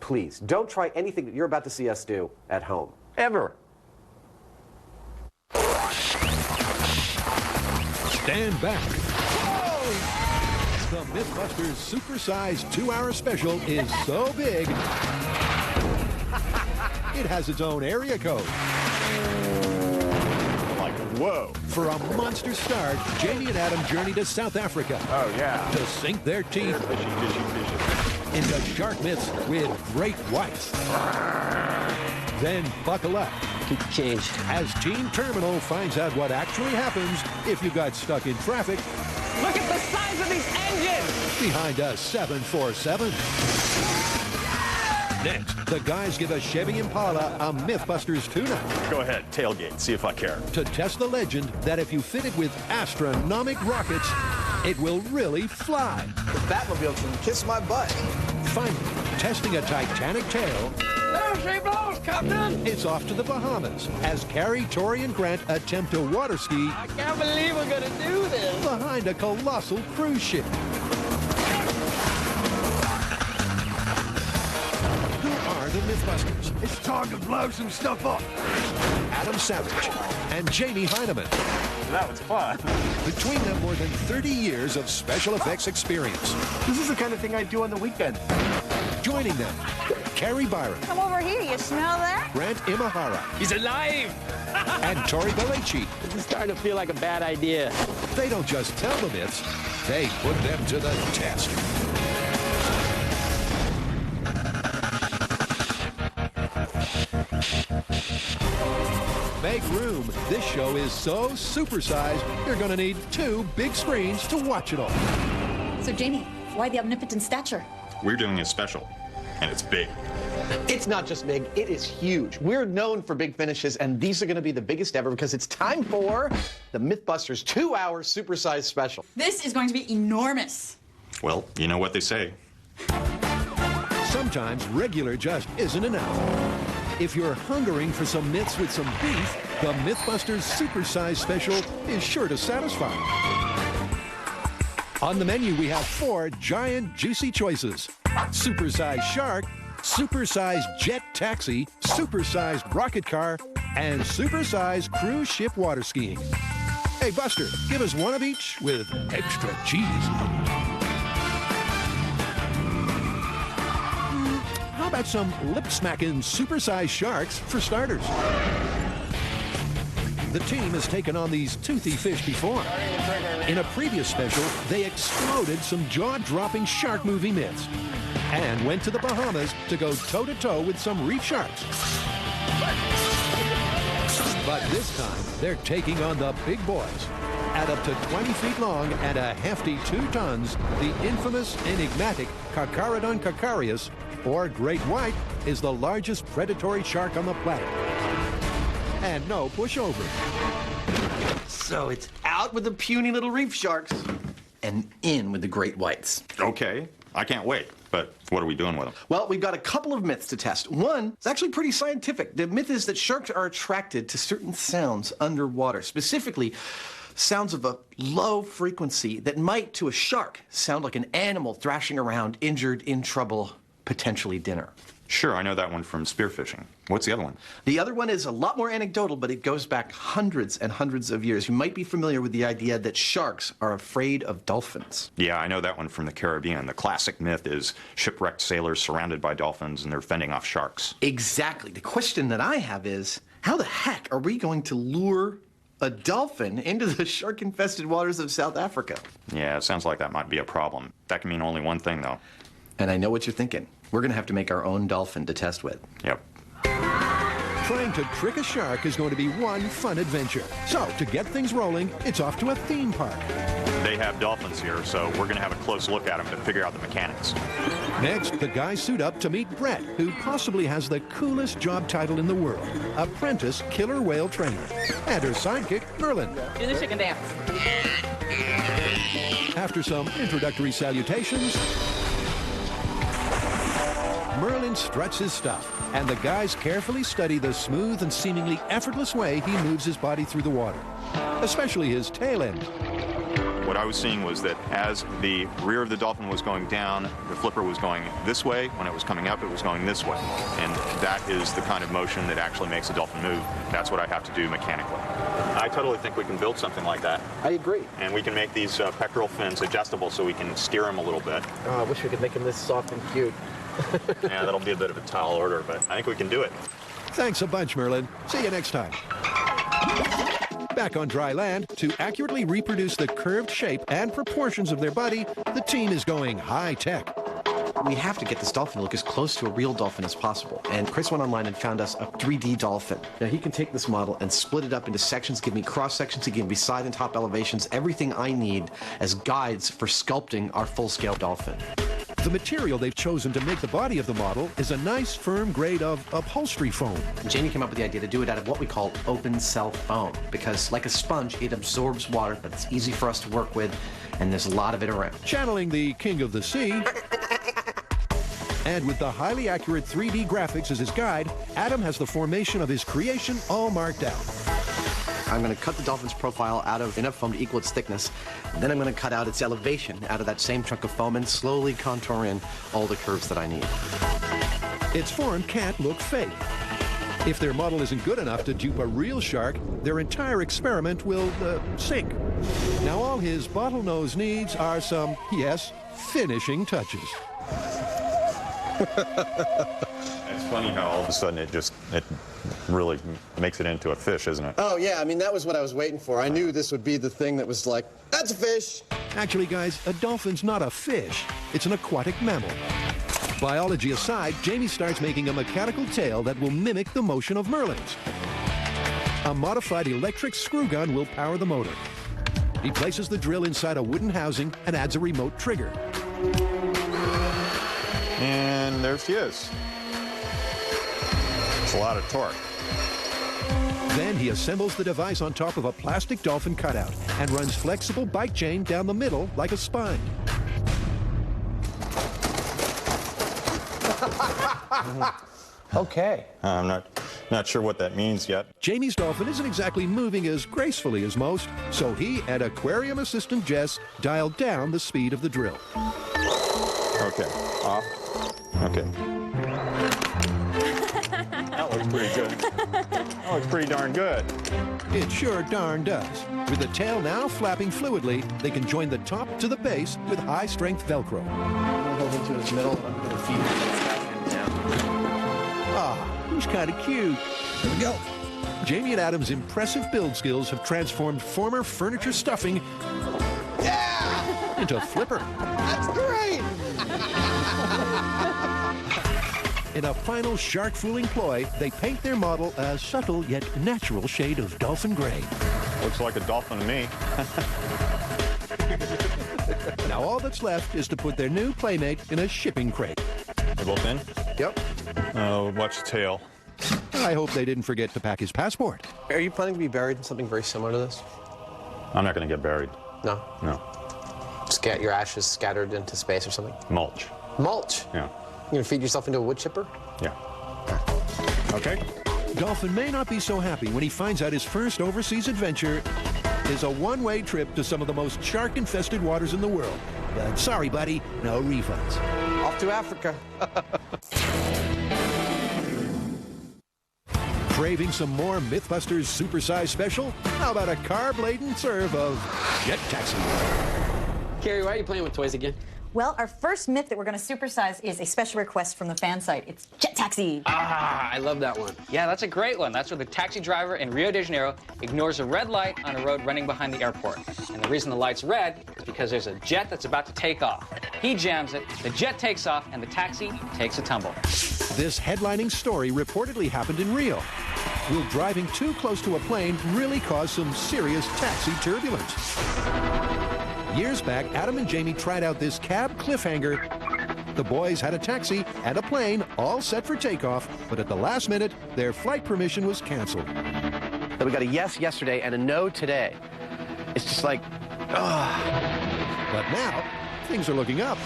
please, don't try anything that you're about to see us do at home. Ever. Stand back. The Mythbusters Supersized 2-hour special is so big, it has its own area code. Like, whoa. For a monster start, Jamie and Adam journey to South Africa. Oh, yeah. To sink their teeth into shark myths with great whites. Then buckle up. Keep the change. As Team Terminal finds out what actually happens if you got stuck in traffic. Look at the size of these engines! Behind a 747. Next, the guys give a Chevy Impala a Mythbusters tune-up. Go ahead, tailgate, see if I care. To test the legend that if you fit it with astronomical rockets, it will really fly. The Batmobile can kiss my butt. Finally, testing a Titanic tail. There she blows, Captain! It's off to the Bahamas as Carrie, Tori, and Grant attempt to water ski. I can't believe we're gonna do this! Behind a colossal cruise ship. Who are the Mythbusters? It's time to blow some stuff up. Adam Savage and Jamie Heineman. That was fun. Between them, more than 30 years of special effects experience. This is the kind of thing I do on the weekend. Joining them, Carrie Byron, Come over here, you smell that? Grant Imahara, He's alive! and Tori Belleci. This is starting to feel like a bad idea. They don't just tell the myths, they put them to the test. Make room. This show is so supersized, you're going to need 2 big screens to watch it all. So, Jamie, why the omnipotent stature? We're doing a special, and it's big. It's not just big, it is huge. We're known for big finishes, and these are going to be the biggest ever because it's time for the Mythbusters 2-hour supersized special. This is going to be enormous. Well, you know what they say. Sometimes regular just isn't enough. If you're hungering for some myths with some beef, the Mythbusters Supersized Special is sure to satisfy. On the menu, we have 4 giant, juicy choices. Supersized shark, supersized jet taxi, supersized rocket car, and supersized cruise ship water skiing. Hey, Buster, give us one of each with extra cheese. How about some lip-smacking supersized sharks for starters? The team has taken on these toothy fish before. In a previous special, they exploded some jaw-dropping shark movie myths and went to the Bahamas to go toe-to-toe with some reef sharks. But this time, they're taking on the big boys. At up to 20 feet long and a hefty 2 tons, the infamous, enigmatic Carcharodon carcharius, or great white, is the largest predatory shark on the planet. And no pushover. So it's out with the puny little reef sharks and in with the great whites. Okay, I can't wait. But what are we doing with them? Well, we've got a couple of myths to test. One is actually pretty scientific. The myth is that sharks are attracted to certain sounds underwater, specifically sounds of a low frequency that might, to a shark, sound like an animal thrashing around, injured, in trouble, potentially dinner. Sure, I know that one from spearfishing. What's the other one? The other one is a lot more anecdotal, but it goes back hundreds and hundreds of years. You might be familiar with the idea that sharks are afraid of dolphins. Yeah, I know that one from the Caribbean. The classic myth is shipwrecked sailors surrounded by dolphins and they're fending off sharks. Exactly. The question that I have is, how the heck are we going to lure a dolphin into the shark-infested waters of South Africa? Yeah, it sounds like that might be a problem. That can mean only one thing, though. And I know what you're thinking. We're going to have to make our own dolphin to test with. Yep. Trying to trick a shark is going to be one fun adventure. So, to get things rolling, it's off to a theme park. They have dolphins here, so we're going to have a close look at them to figure out the mechanics. Next, the guys suit up to meet Brett, who possibly has the coolest job title in the world, Apprentice Killer Whale Trainer, and her sidekick, Merlin. Do the chicken dance. After some introductory salutations, Merlin struts his stuff, and the guys carefully study the smooth and seemingly effortless way he moves his body through the water, especially his tail end. What I was seeing was that as the rear of the dolphin was going down, the flipper was going this way. When it was coming up, it was going this way. And that is the kind of motion that actually makes a dolphin move. That's what I have to do mechanically. I totally think we can build something like that. I agree. And we can make these pectoral fins adjustable so we can steer them a little bit. Oh, I wish we could make him this soft and cute. Yeah, that'll be a bit of a tall order, but I think we can do it. Thanks a bunch, Merlin. See you next time. Back on dry land, to accurately reproduce the curved shape and proportions of their body, the team is going high-tech. We have to get this dolphin to look as close to a real dolphin as possible. And Chris went online and found us a 3D dolphin. Now, he can take this model and split it up into sections, give me cross-sections, he can give me side and top elevations, everything I need as guides for sculpting our full-scale dolphin. The material they've chosen to make the body of the model is a nice, firm grade of upholstery foam. Jamie came up with the idea to do it out of what we call open cell foam, because like a sponge, it absorbs water, but it's easy for us to work with, and there's a lot of it around. Channeling the king of the sea, and with the highly accurate 3D graphics as his guide, Adam has the formation of his creation all marked out. I'm going to cut the dolphin's profile out of enough foam to equal its thickness. Then I'm going to cut out its elevation out of that same chunk of foam and slowly contour in all the curves that I need. Its form can't look fake. If their model isn't good enough to dupe a real shark, their entire experiment will sink. Now all his bottlenose needs are some, yes, finishing touches. It's funny how all of a sudden it really makes it into a fish, isn't it? Oh, yeah, I mean, that was what I was waiting for. I knew this would be the thing that was like, that's a fish! Actually, guys, a dolphin's not a fish. It's an aquatic mammal. Biology aside, Jamie starts making a mechanical tail that will mimic the motion of Merlin's. A modified electric screw gun will power the motor. He places the drill inside a wooden housing and adds a remote trigger. And there she is. It's a lot of torque. Then he assembles the device on top of a plastic dolphin cutout and runs flexible bike chain down the middle like a spine. Okay. I'm not sure what that means yet. Jamie's dolphin isn't exactly moving as gracefully as most, so he and aquarium assistant Jess dialed down the speed of the drill. Okay, off. Okay. That looks pretty good. That looks pretty darn good. It sure darn does. With the tail now flapping fluidly, they can join the top to the base with high-strength Velcro. Hold into its middle, I'm going to feed it down. Ah, he's kind of cute. There we go. Jamie and Adam's impressive build skills have transformed former furniture stuffing into flipper. That's great! In a final shark-fooling ploy, they paint their model a subtle yet natural shade of dolphin gray. Looks like a dolphin to me. Now all that's left is to put their new playmate in a shipping crate. They're both in? Yep. Watch the tail. I hope they didn't forget to pack his passport. Are you planning to be buried in something very similar to this? I'm not going to get buried. No? No. Your ashes scattered into space or something? Mulch. Mulch? Yeah. You gonna feed yourself into a wood chipper? Yeah. Okay. Dolphin may not be so happy when he finds out his first overseas adventure is a one-way trip to some of the most shark-infested waters in the world. But sorry, buddy, no refunds. Off to Africa. Craving some more Mythbusters Supersized special? How about a carb-laden serve of Jet Taxi? Carrie, why are you playing with toys again? Well, our first myth that we're going to supersize is a special request from the fan site. It's Jet Taxi. Ah, I love that one. Yeah, that's a great one. That's where the taxi driver in Rio de Janeiro ignores a red light on a road running behind the airport. And the reason the light's red is because there's a jet that's about to take off. He jams it, the jet takes off, and the taxi takes a tumble. This headlining story reportedly happened in Rio. Will driving too close to a plane really cause some serious taxi turbulence? Years back, Adam and Jamie tried out this cab cliffhanger. The boys had a taxi and a plane all set for takeoff, but at the last minute, their flight permission was canceled. Then we got a yes yesterday and a no today. It's just like, But now, things are looking up.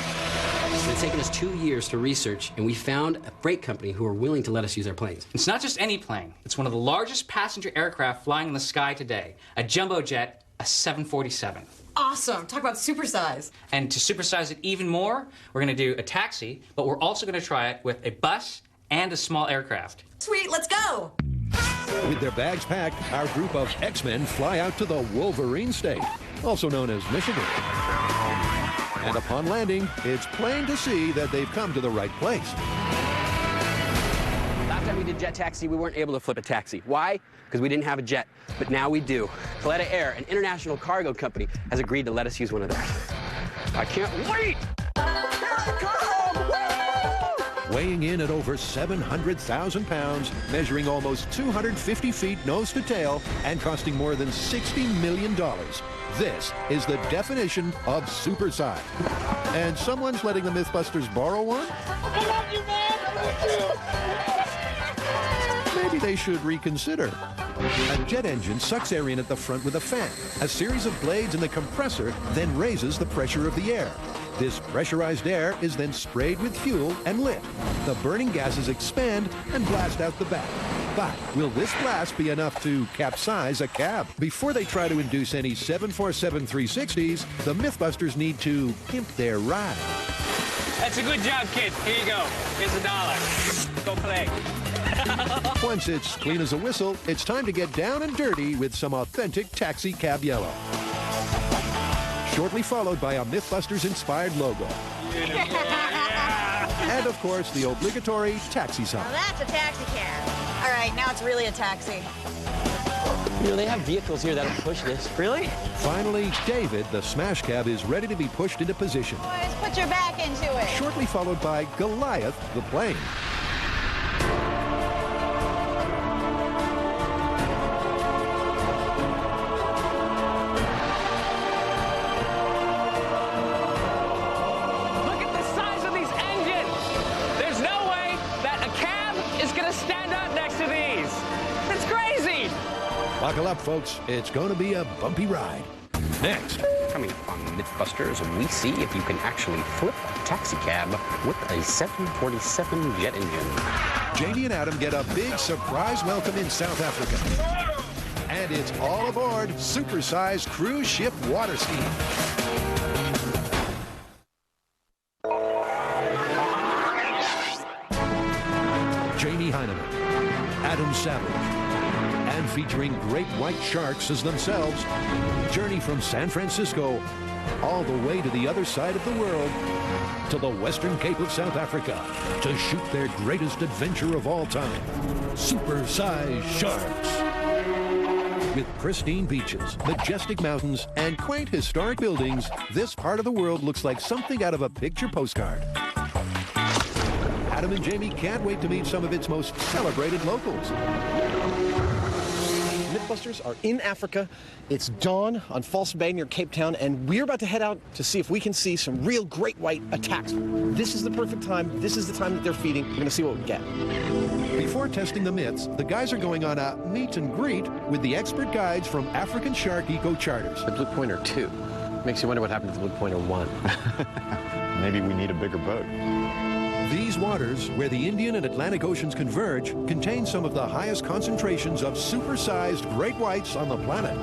It's taken us 2 years to research, and we found a freight company who are willing to let us use our planes. It's not just any plane. It's one of the largest passenger aircraft flying in the sky today. A jumbo jet, a 747. awesome. Talk about supersize. And to supersize it even more, we're going to do a taxi, but we're also going to try it with a bus and a small aircraft. Sweet, let's go. With their bags packed, our group of X-Men fly out to the Wolverine State, also known as Michigan. And upon landing, it's plain to see that they've come to the right place. Last time we did jet taxi, we weren't able to flip a taxi. Why? Because we didn't have a jet. But now we do. Coletta Air, an international cargo company, has agreed to let us use one of theirs. I can't wait! Weighing in at over 700,000 pounds, measuring almost 250 feet nose to tail, and costing more than $60 million. This is the definition of supersize. And someone's letting the Mythbusters borrow one? I love you, man! I love you! Maybe they should reconsider. A jet engine sucks air in at the front with a fan. A series of blades in the compressor then raises the pressure of the air. This pressurized air is then sprayed with fuel and lit. The burning gases expand and blast out the back. But will this blast be enough to capsize a cab? Before they try to induce any 747 360s, the Mythbusters need to pimp their ride. That's a good job, kid. Here you go. Here's $1. Go play. Once it's clean as a whistle, it's time to get down and dirty with some authentic taxi cab yellow. Shortly followed by a Mythbusters-inspired logo. And, of course, the obligatory taxi sign. Well, that's a taxi cab. All right, now it's really a taxi. You know, they have vehicles here that'll push this. Really? Finally, David, the smash cab, is ready to be pushed into position. Boys, put your back into it. Shortly followed by Goliath, the plane. Buckle up, folks. It's going to be a bumpy ride. Next. Coming on Mythbusters, we see if you can actually flip a taxi cab with a 747 jet engine. Jamie and Adam get a big surprise welcome in South Africa. And it's all aboard Supersized cruise ship water ski. Jamie Heineman, Adam Savage, and featuring great white sharks as themselves, journey from San Francisco all the way to the other side of the world, to the Western Cape of South Africa, to shoot their greatest adventure of all time, Supersized Sharks. With pristine beaches, majestic mountains, and quaint historic buildings, this part of the world looks like something out of a picture postcard. Adam and Jamie can't wait to meet some of its most celebrated locals. Mythbusters are in Africa. It's dawn on False Bay near Cape Town, and we're about to head out to see if we can see some real great white attacks. This is the perfect time. This is the time that they're feeding. We're going to see what we get. Before testing the myths, the guys are going on a meet and greet with the expert guides from African Shark Eco Charters. The Blue Pointer 2. Makes you wonder what happened to the Blue Pointer 1. Maybe we need a bigger boat. These waters, where the Indian and Atlantic Oceans converge, contain some of the highest concentrations of supersized great whites on the planet.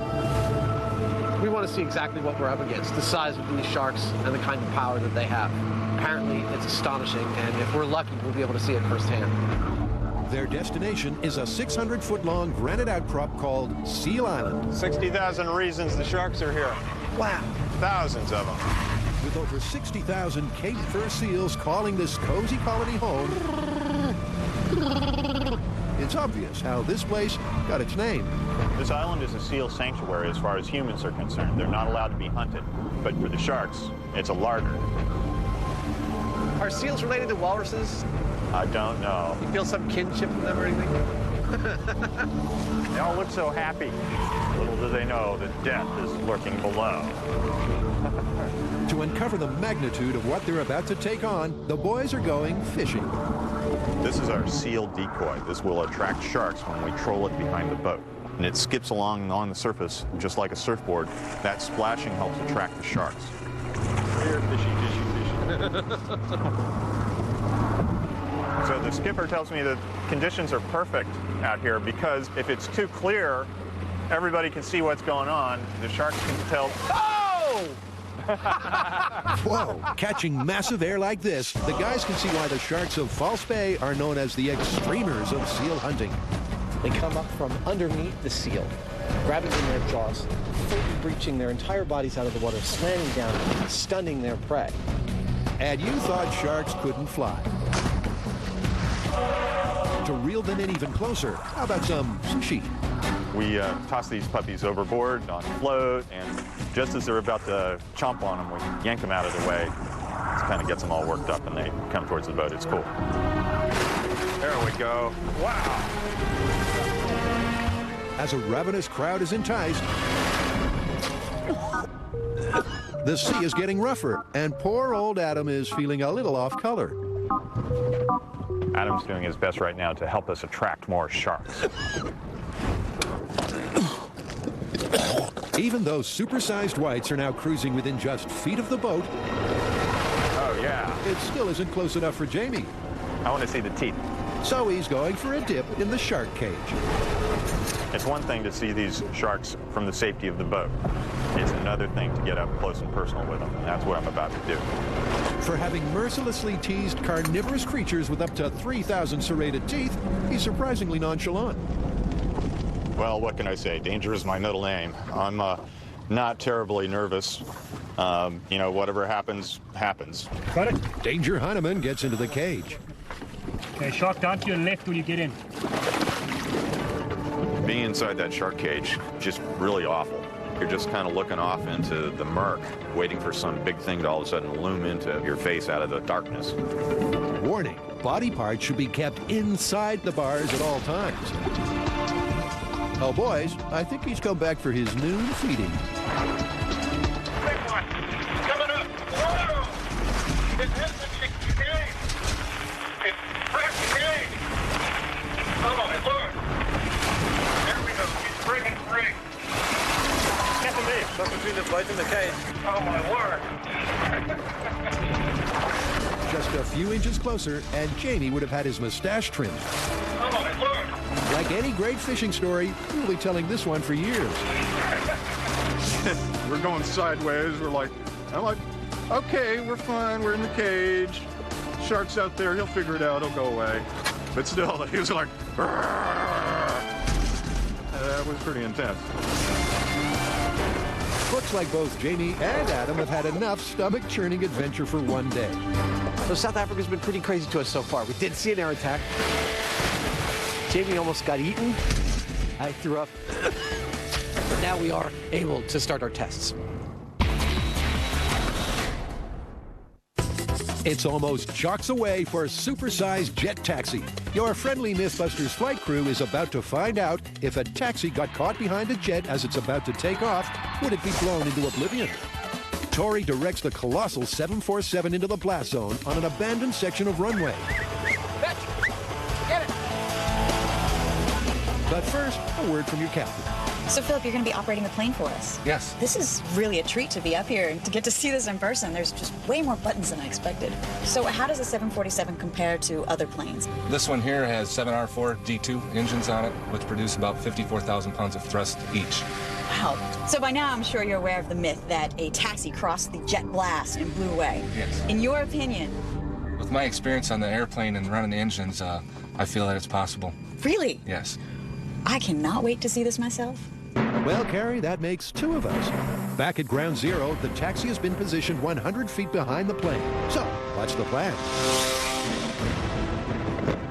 We want to see exactly what we're up against, the size of these sharks and the kind of power that they have. Apparently, it's astonishing, and if we're lucky, we'll be able to see it firsthand. Their destination is a 600-foot-long granite outcrop called Seal Island. 60,000 reasons the sharks are here. Wow. Thousands of them. With over 60,000 Cape fur seals calling this cozy colony home, it's obvious how this place got its name. This island is a seal sanctuary as far as humans are concerned. They're not allowed to be hunted. But for the sharks, it's a larder. Are seals related to walruses? I don't know. You feel some kinship with them or anything? They all look so happy. Little do they know that death is lurking below. To uncover the magnitude of what they're about to take on, the boys are going fishing. This is our seal decoy. This will attract sharks when we troll it behind the boat. And it skips along on the surface just like a surfboard. That splashing helps attract the sharks. Here, fishy, fishy, fishy. So the skipper tells me that conditions are perfect out here because if it's too clear, everybody can see what's going on. The sharks can tell. Oh! Whoa, catching massive air like this, the guys can see why the sharks of False Bay are known as the extremers of seal hunting. They come up from underneath the seal, grabbing in their jaws, fully breaching their entire bodies out of the water, slamming down, stunning their prey. And you thought sharks couldn't fly. To reel them in even closer, how about some sushi? We toss these puppies overboard on float, and just as they're about to chomp on them, we yank them out of the way. It kind of gets them all worked up, and they come towards the boat. It's cool. There we go. Wow. As a ravenous crowd is enticed, the sea is getting rougher, and poor old Adam is feeling a little off color. Adam's doing his best right now to help us attract more sharks. Even though supersized whites are now cruising within just feet of the boat, Oh, yeah. it still isn't close enough for Jamie. I want to see the teeth. So he's going for a dip in the shark cage. It's one thing to see these sharks from the safety of the boat. It's another thing to get up close and personal with them, and that's what I'm about to do. For having mercilessly teased carnivorous creatures with up to 3,000 serrated teeth, he's surprisingly nonchalant. Well, what can I say? Danger is my middle name. I'm not terribly nervous. You know, whatever happens, happens. Got it? Danger Heineman gets into the cage. Okay, shark down to your left when you get in. Being inside that shark cage, just really awful. You're just kind of looking off into the murk, waiting for some big thing to all of a sudden loom into your face out of the darkness. Warning, body parts should be kept inside the bars at all times. Oh, boys, I think he's come back for his noon feeding. Big one. Coming up. Whoa! It's hitting the cage. It's cracked the cage. Oh, it looks. There we go. He's breaking free. Captain me. Something between the blades and the cage. Oh, my word. Just a few inches closer, and Jamie would have had his mustache trimmed. Oh, it looks. Like any great fishing story, we'll be telling this one for years. We're going sideways. I'm like, okay, we're fine. We're in the cage. Shark's out there. He'll figure it out. He'll go away. But still, he was like, that was pretty intense. Looks like both Jamie and Adam have had enough stomach-churning adventure for one day. So South Africa's been pretty crazy to us so far. We did see an air attack. Jamie almost got eaten. I threw up. But now we are able to start our tests. It's almost chocks away for Supersized Jet Taxi. Your friendly Mythbusters flight crew is about to find out if a taxi got caught behind a jet as it's about to take off, would it be blown into oblivion? Tori directs the colossal 747 into the blast zone on an abandoned section of runway. Get it. But first, a word from your captain. So, Philip, you're going to be operating the plane for us. Yes. This is really a treat to be up here and to get to see this in person. There's just way more buttons than I expected. So how does a 747 compare to other planes? This one here has 7R4 D2 engines on it, which produce about 54,000 pounds of thrust each. Wow. So by now I'm sure you're aware of the myth that a taxi crossed the jet blast and blew away. Yes. In your opinion? With my experience on the airplane and running the engines, I feel that it's possible. Really? Yes. I cannot wait to see this myself. Well, Carrie, that makes two of us. Back at Ground Zero, the taxi has been positioned 100 feet behind the plane. So, what's the plan?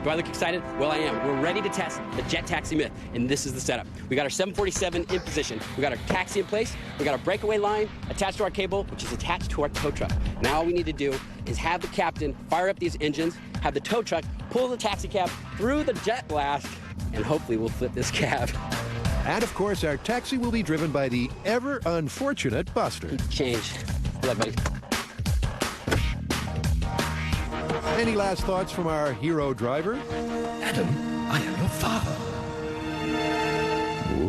Do I look excited? Well, I am. We're ready to test the jet taxi myth, and this is the setup. We got our 747 in position. We got our taxi in place. We got our breakaway line attached to our cable, which is attached to our tow truck. Now all we need to do is have the captain fire up these engines, have the tow truck pull the taxi cab through the jet blast, and hopefully we'll flip this cab. And of course, our taxi will be driven by the ever unfortunate Buster. Change. Good luck, buddy. Any last thoughts from our hero driver? Adam, I am your father.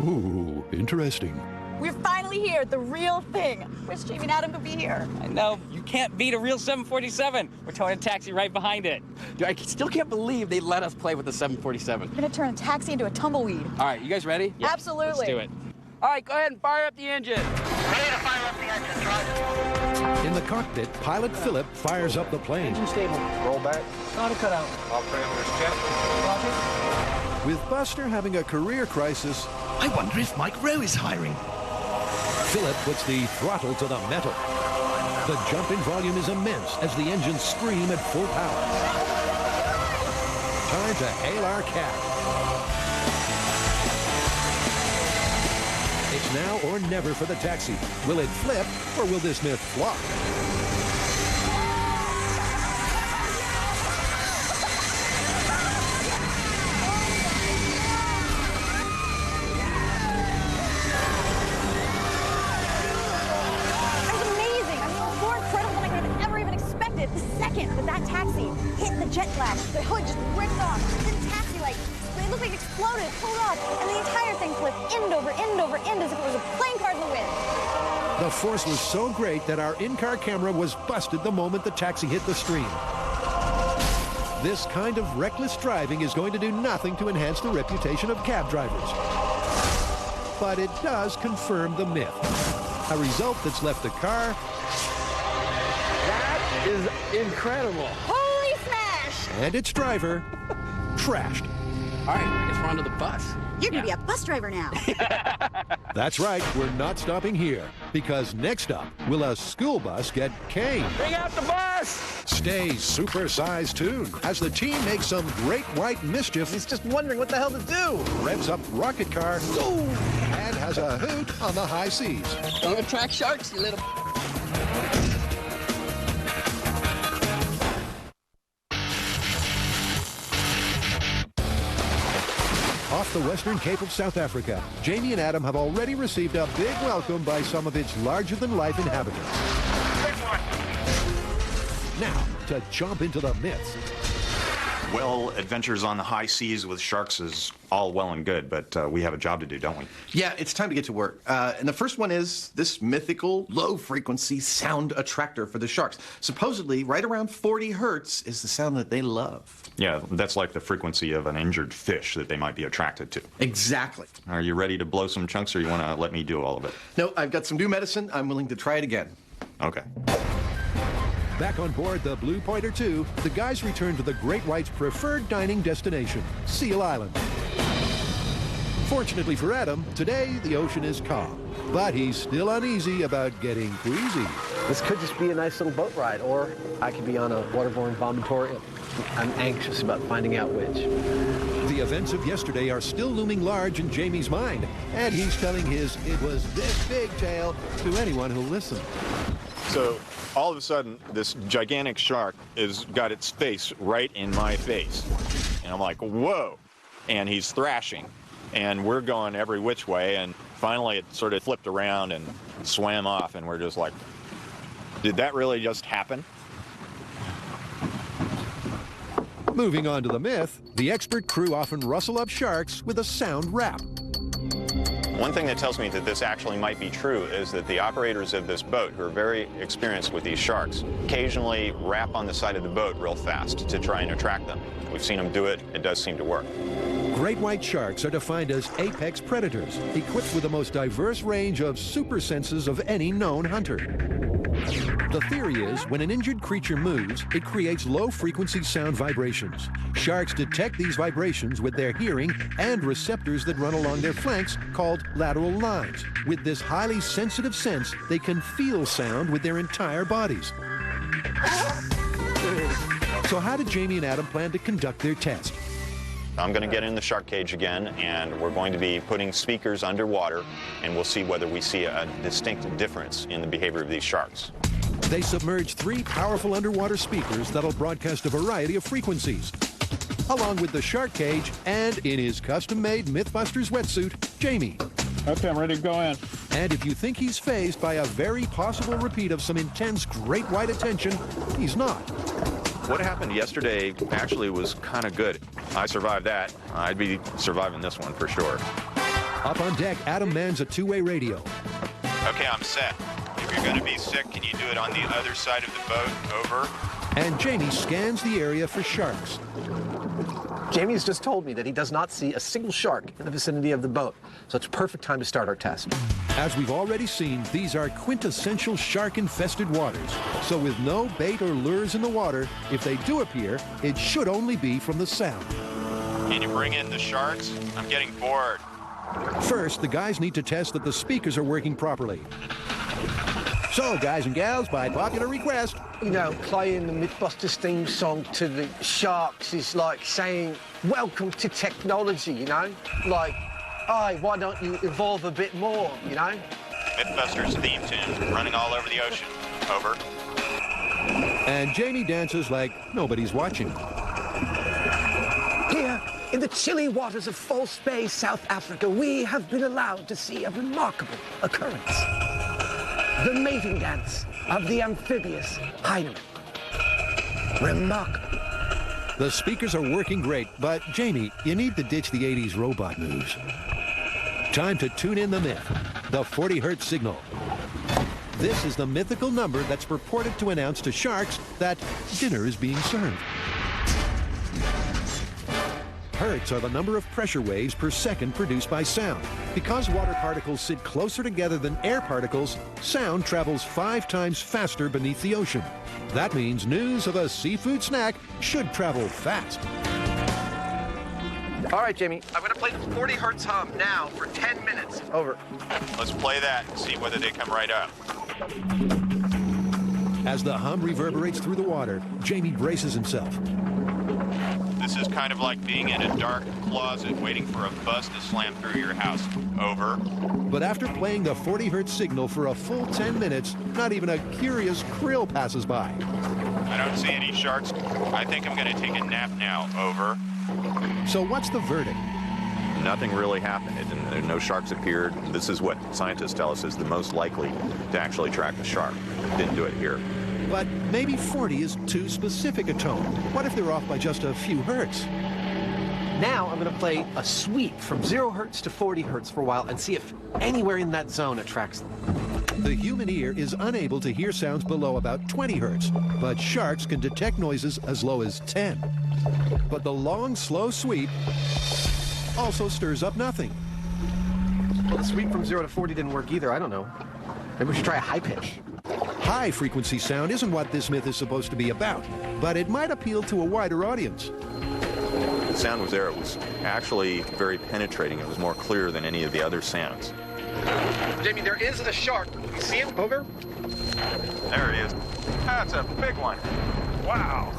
Ooh, interesting. We're finally here, the real thing. Wish Jamie and Adam could be here. I know. You can't beat a real 747. We're towing a taxi right behind it. Dude, I still can't believe they let us play with the 747. We're gonna turn a taxi into a tumbleweed. All right, you guys ready? Yeah, absolutely. Let's do it. All right, go ahead and fire up the engine. Ready to fire up the engine, Roger. In the cockpit, pilot Philip fires up the plane. Engine stable. Roll back. Auto cut out. All parameters checked. Roger. With Buster having a career crisis, I wonder if Mike Rowe is hiring. Philip puts the throttle to the metal. The jump in volume is immense as the engines scream at full power. Time to hail our cab. It's now or never for the taxi. Will it flip or will this myth flop? Jet flash. The hood just ripped off. Then taxi light. It looked like it exploded, pulled off, and the entire thing flipped end over end over end as if it was a playing card in the wind. The force was so great that our in-car camera was busted the moment the taxi hit the stream. This kind of reckless driving is going to do nothing to enhance the reputation of cab drivers. But it does confirm the myth. A result that's left the car... That is incredible. and its driver trashed. All right, I guess we're onto the bus. You're going to be a bus driver now. That's right, we're not stopping here, because next up, will a school bus get caned? Bring out the bus! Stay supersized tuned as the team makes some great white mischief. He's just wondering what the hell to do. Revs up rocket car, and has a hoot on the high seas. Don't attract sharks, you little... Off the western Cape of South Africa, Jamie and Adam have already received a big welcome by some of its larger-than-life inhabitants. Now, to jump into the myths. Well, adventures on the high seas with sharks is all well and good, but we have a job to do, don't we? Yeah, it's time to get to work. And the first one is this mythical low-frequency sound attractor for the sharks. Supposedly, right around 40 hertz is the sound that they love. Yeah, that's like the frequency of an injured fish that they might be attracted to. Exactly. Are you ready to blow some chunks, or you want to let me do all of it? No, I've got some new medicine. I'm willing to try it again. Okay. Back on board the Blue Pointer 2, the guys return to the Great White's preferred dining destination, Seal Island. Fortunately for Adam, today the ocean is calm, but he's still uneasy about getting queasy. This could just be a nice little boat ride, or I could be on a waterborne vomitorium. I'm anxious about finding out which. The events of yesterday are still looming large in Jamie's mind, and he's telling his "it was this big" tale to anyone who'll listen. So, all of a sudden, this gigantic shark has got its face right in my face. And I'm like, whoa! And he's thrashing. And we're going every which way, and finally it sort of flipped around and swam off, and we're just like, did that really just happen? Moving on to the myth, the expert crew often rustle up sharks with a sound rap. One thing that tells me that this actually might be true is that the operators of this boat, who are very experienced with these sharks, occasionally rap on the side of the boat real fast to try and attract them. We've seen them do it. It does seem to work. Great white sharks are defined as apex predators, equipped with the most diverse range of super senses of any known hunter. The theory is, when an injured creature moves, it creates low-frequency sound vibrations. Sharks detect these vibrations with their hearing and receptors that run along their flanks called lateral lines. With this highly sensitive sense, they can feel sound with their entire bodies. So how did Jamie and Adam plan to conduct their test? I'm going to get in the shark cage again, and we're going to be putting speakers underwater, and we'll see whether we see a distinct difference in the behavior of these sharks. They submerge 3 powerful underwater speakers that'll broadcast a variety of frequencies. Along with the shark cage and, in his custom-made Mythbusters wetsuit, Jamie. Okay, I'm ready to go in. And if you think he's fazed by a very possible repeat of some intense great white attention, he's not. What happened yesterday actually was kind of good. I survived that. I'd be surviving this one for sure. Up on deck, Adam mans a 2-way radio. Okay, I'm set. If you're going to be sick, can you do it on the other side of the boat? Over. And Jamie scans the area for sharks. Jamie has just told me that he does not see a single shark in the vicinity of the boat, so it's a perfect time to start our test. As we've already seen, these are quintessential shark-infested waters. So with no bait or lures in the water, if they do appear, it should only be from the sound. Can you bring in the sharks? I'm getting bored. First, the guys need to test that the speakers are working properly. So, guys and gals, by popular request, You know, playing the Mythbusters theme song to the sharks is like saying, welcome to technology, you know? Like, hey, why don't you evolve a bit more, you know? Mythbusters theme tune running all over the ocean. Over. and Jamie dances like nobody's watching. Here, in the chilly waters of False Bay, South Africa, we have been allowed to see a remarkable occurrence. The mating dance of the amphibious hyena. Remarkable. The speakers are working great, but Jamie, you need to ditch the 80s robot moves. Time to tune in the myth, the 40 hertz signal. This is the mythical number that's purported to announce to sharks that dinner is being served. Hertz are the number of pressure waves per second produced by sound. Because water particles sit closer together than air particles, sound travels 5 times faster beneath the ocean. That means news of a seafood snack should travel fast. All right, Jamie, I'm going to play the 40 hertz hum now for 10 minutes. Over. Let's play that and see whether they come right up. As the hum reverberates through the water, Jamie braces himself. This is kind of like being in a dark closet waiting for a bus to slam through your house. Over. But after playing the 40 hertz signal for a full 10 minutes, not even a curious krill passes by. I don't see any sharks. I think I'm going to take a nap now. Over. So what's the verdict? Nothing really happened. No sharks appeared. This is what scientists tell us is the most likely to actually track a shark. Didn't do it here. But maybe 40 is too specific a tone. What if they're off by just a few hertz? Now I'm going to play a sweep from 0 hertz to 40 hertz for a while and see if anywhere in that zone attracts them. The human ear is unable to hear sounds below about 20 hertz, but sharks can detect noises as low as 10. But the long, slow sweep also stirs up nothing. Well, the sweep from 0 to 40 didn't work either. I don't know. Maybe we should try a high pitch. High-frequency sound isn't what this myth is supposed to be about, but it might appeal to a wider audience. The sound was there. It was actually very penetrating. It was more clear than any of the other sounds. Jamie, there is a shark. You see him? Over. There he is. That's a big one. Wow.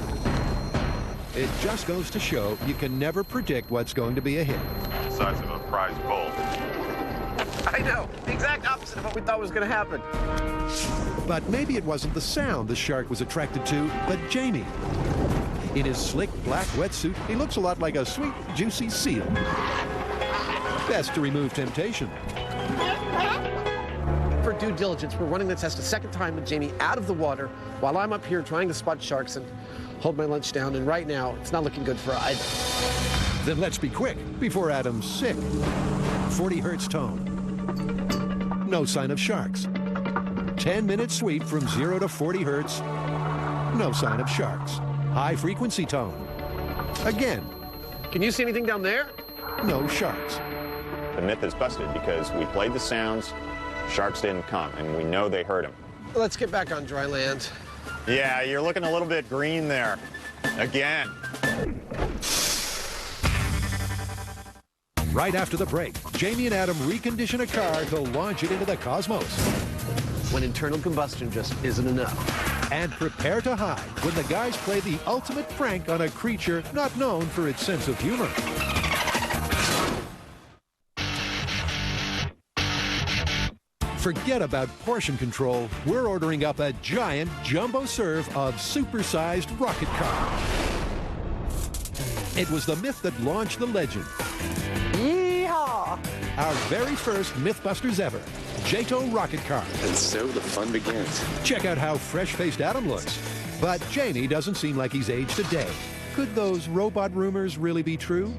It just goes to show you can never predict what's going to be a hit. The size of a prize bull. I know. The exact opposite of what we thought was going to happen. But maybe it wasn't the sound the shark was attracted to, but Jamie. In his slick black wetsuit, he looks a lot like a sweet, juicy seal. Best to remove temptation. For due diligence, we're running the test a second time with Jamie out of the water while I'm up here trying to spot sharks and hold my lunch down. And right now, it's not looking good for either. Then let's be quick before Adam's sick. 40 hertz tone. No sign of sharks. 10-minute sweep from 0 to 40 hertz. No sign of sharks. High frequency tone. Again. Can you see anything down there? No sharks. The myth is busted because we played the sounds, sharks didn't come, and we know they heard them. Let's get back on dry land. Yeah, you're looking a little bit green there. Again. Right after the break, Jamie and Adam recondition a car to launch it into the cosmos. When internal combustion just isn't enough. And prepare to hide when the guys play the ultimate prank on a creature not known for its sense of humor. Forget about portion control. We're ordering up a giant jumbo serve of supersized rocket car. It was the myth that launched the legend. Yeehaw! Our very first Mythbusters ever, Jato rocket car. And so the fun begins. Check out how fresh-faced Adam looks. But Jamie doesn't seem like he's aged a day. Could those robot rumors really be true?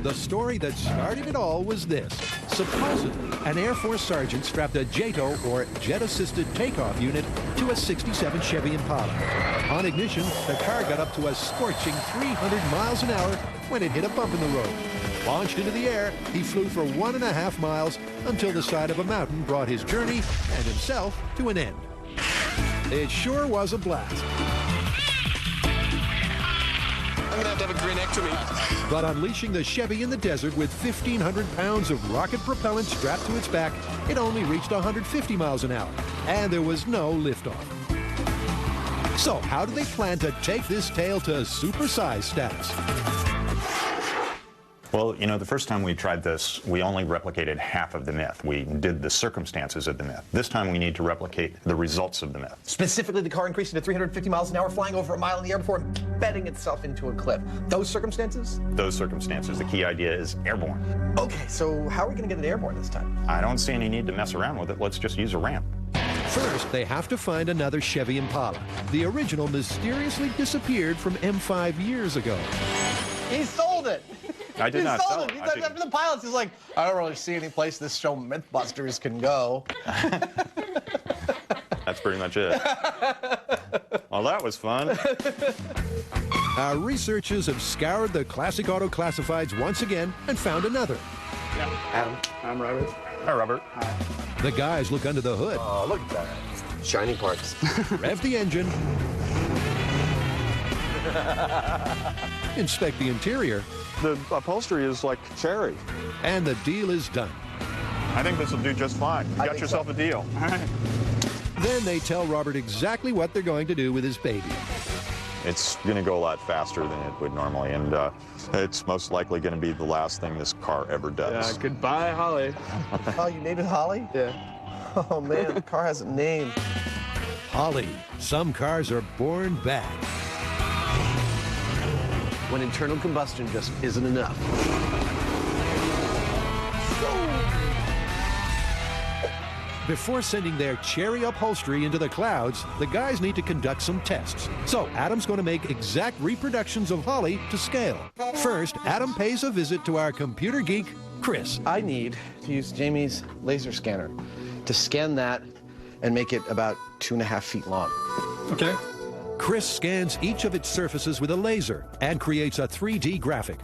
The story that started it all was this. Supposedly, an Air Force sergeant strapped a JATO, or Jet-Assisted Takeoff Unit, to a 67 Chevy Impala. On ignition, the car got up to a scorching 300 miles an hour when it hit a bump in the road. Launched into the air, he flew for 1.5 miles until the side of a mountain brought his journey and himself to an end. It sure was a blast. I'm gonna have to have a grenectomy. But unleashing the Chevy in the desert with 1,500 pounds of rocket propellant strapped to its back, it only reached 150 miles an hour, and there was no liftoff. So how do they plan to take this tale to supersized status? Well, you know, the first time we tried this, we only replicated half of the myth. We did the circumstances of the myth. This time we need to replicate the results of the myth. Specifically, the car increasing to 350 miles an hour, flying over a mile in the air before embedding itself into a cliff. Those circumstances? Those circumstances. The key idea is airborne. Okay, so how are we going to get it airborne this time? I don't see any need to mess around with it. Let's just use a ramp. First, they have to find another Chevy Impala. The original mysteriously disappeared from M5 years ago. He sold it! I did not sell it. After the pilots, he's like, I don't really see any place this show Mythbusters can go. That's pretty much it. Well, that was fun. Our researchers have scoured the classic auto classifieds once again and found another. Yeah. Adam. I'm Robert. Hi, Robert. Hi. The guys look under the hood. Oh, look at that. Shiny parts. Rev the engine. Inspect the interior. The upholstery is like cherry. And the deal is done. I think this will do just fine. You got yourself a deal. All right. Then they tell Robert exactly what they're going to do with his baby. It's going to go a lot faster than it would normally, and it's most likely going to be the last thing this car ever does. Yeah, goodbye, Holly. Oh, you named it Holly? Yeah. Oh, man, the car has a name. Holly. Some cars are born bad. When internal combustion just isn't enough. Before sending their cherry upholstery into the clouds, the guys need to conduct some tests. So Adam's going to make exact reproductions of Holly to scale. First, Adam pays a visit to our computer geek, Chris. I need to use Jamie's laser scanner to scan that and make it about 2.5 feet long. Okay. Chris scans each of its surfaces with a laser and creates a 3D graphic.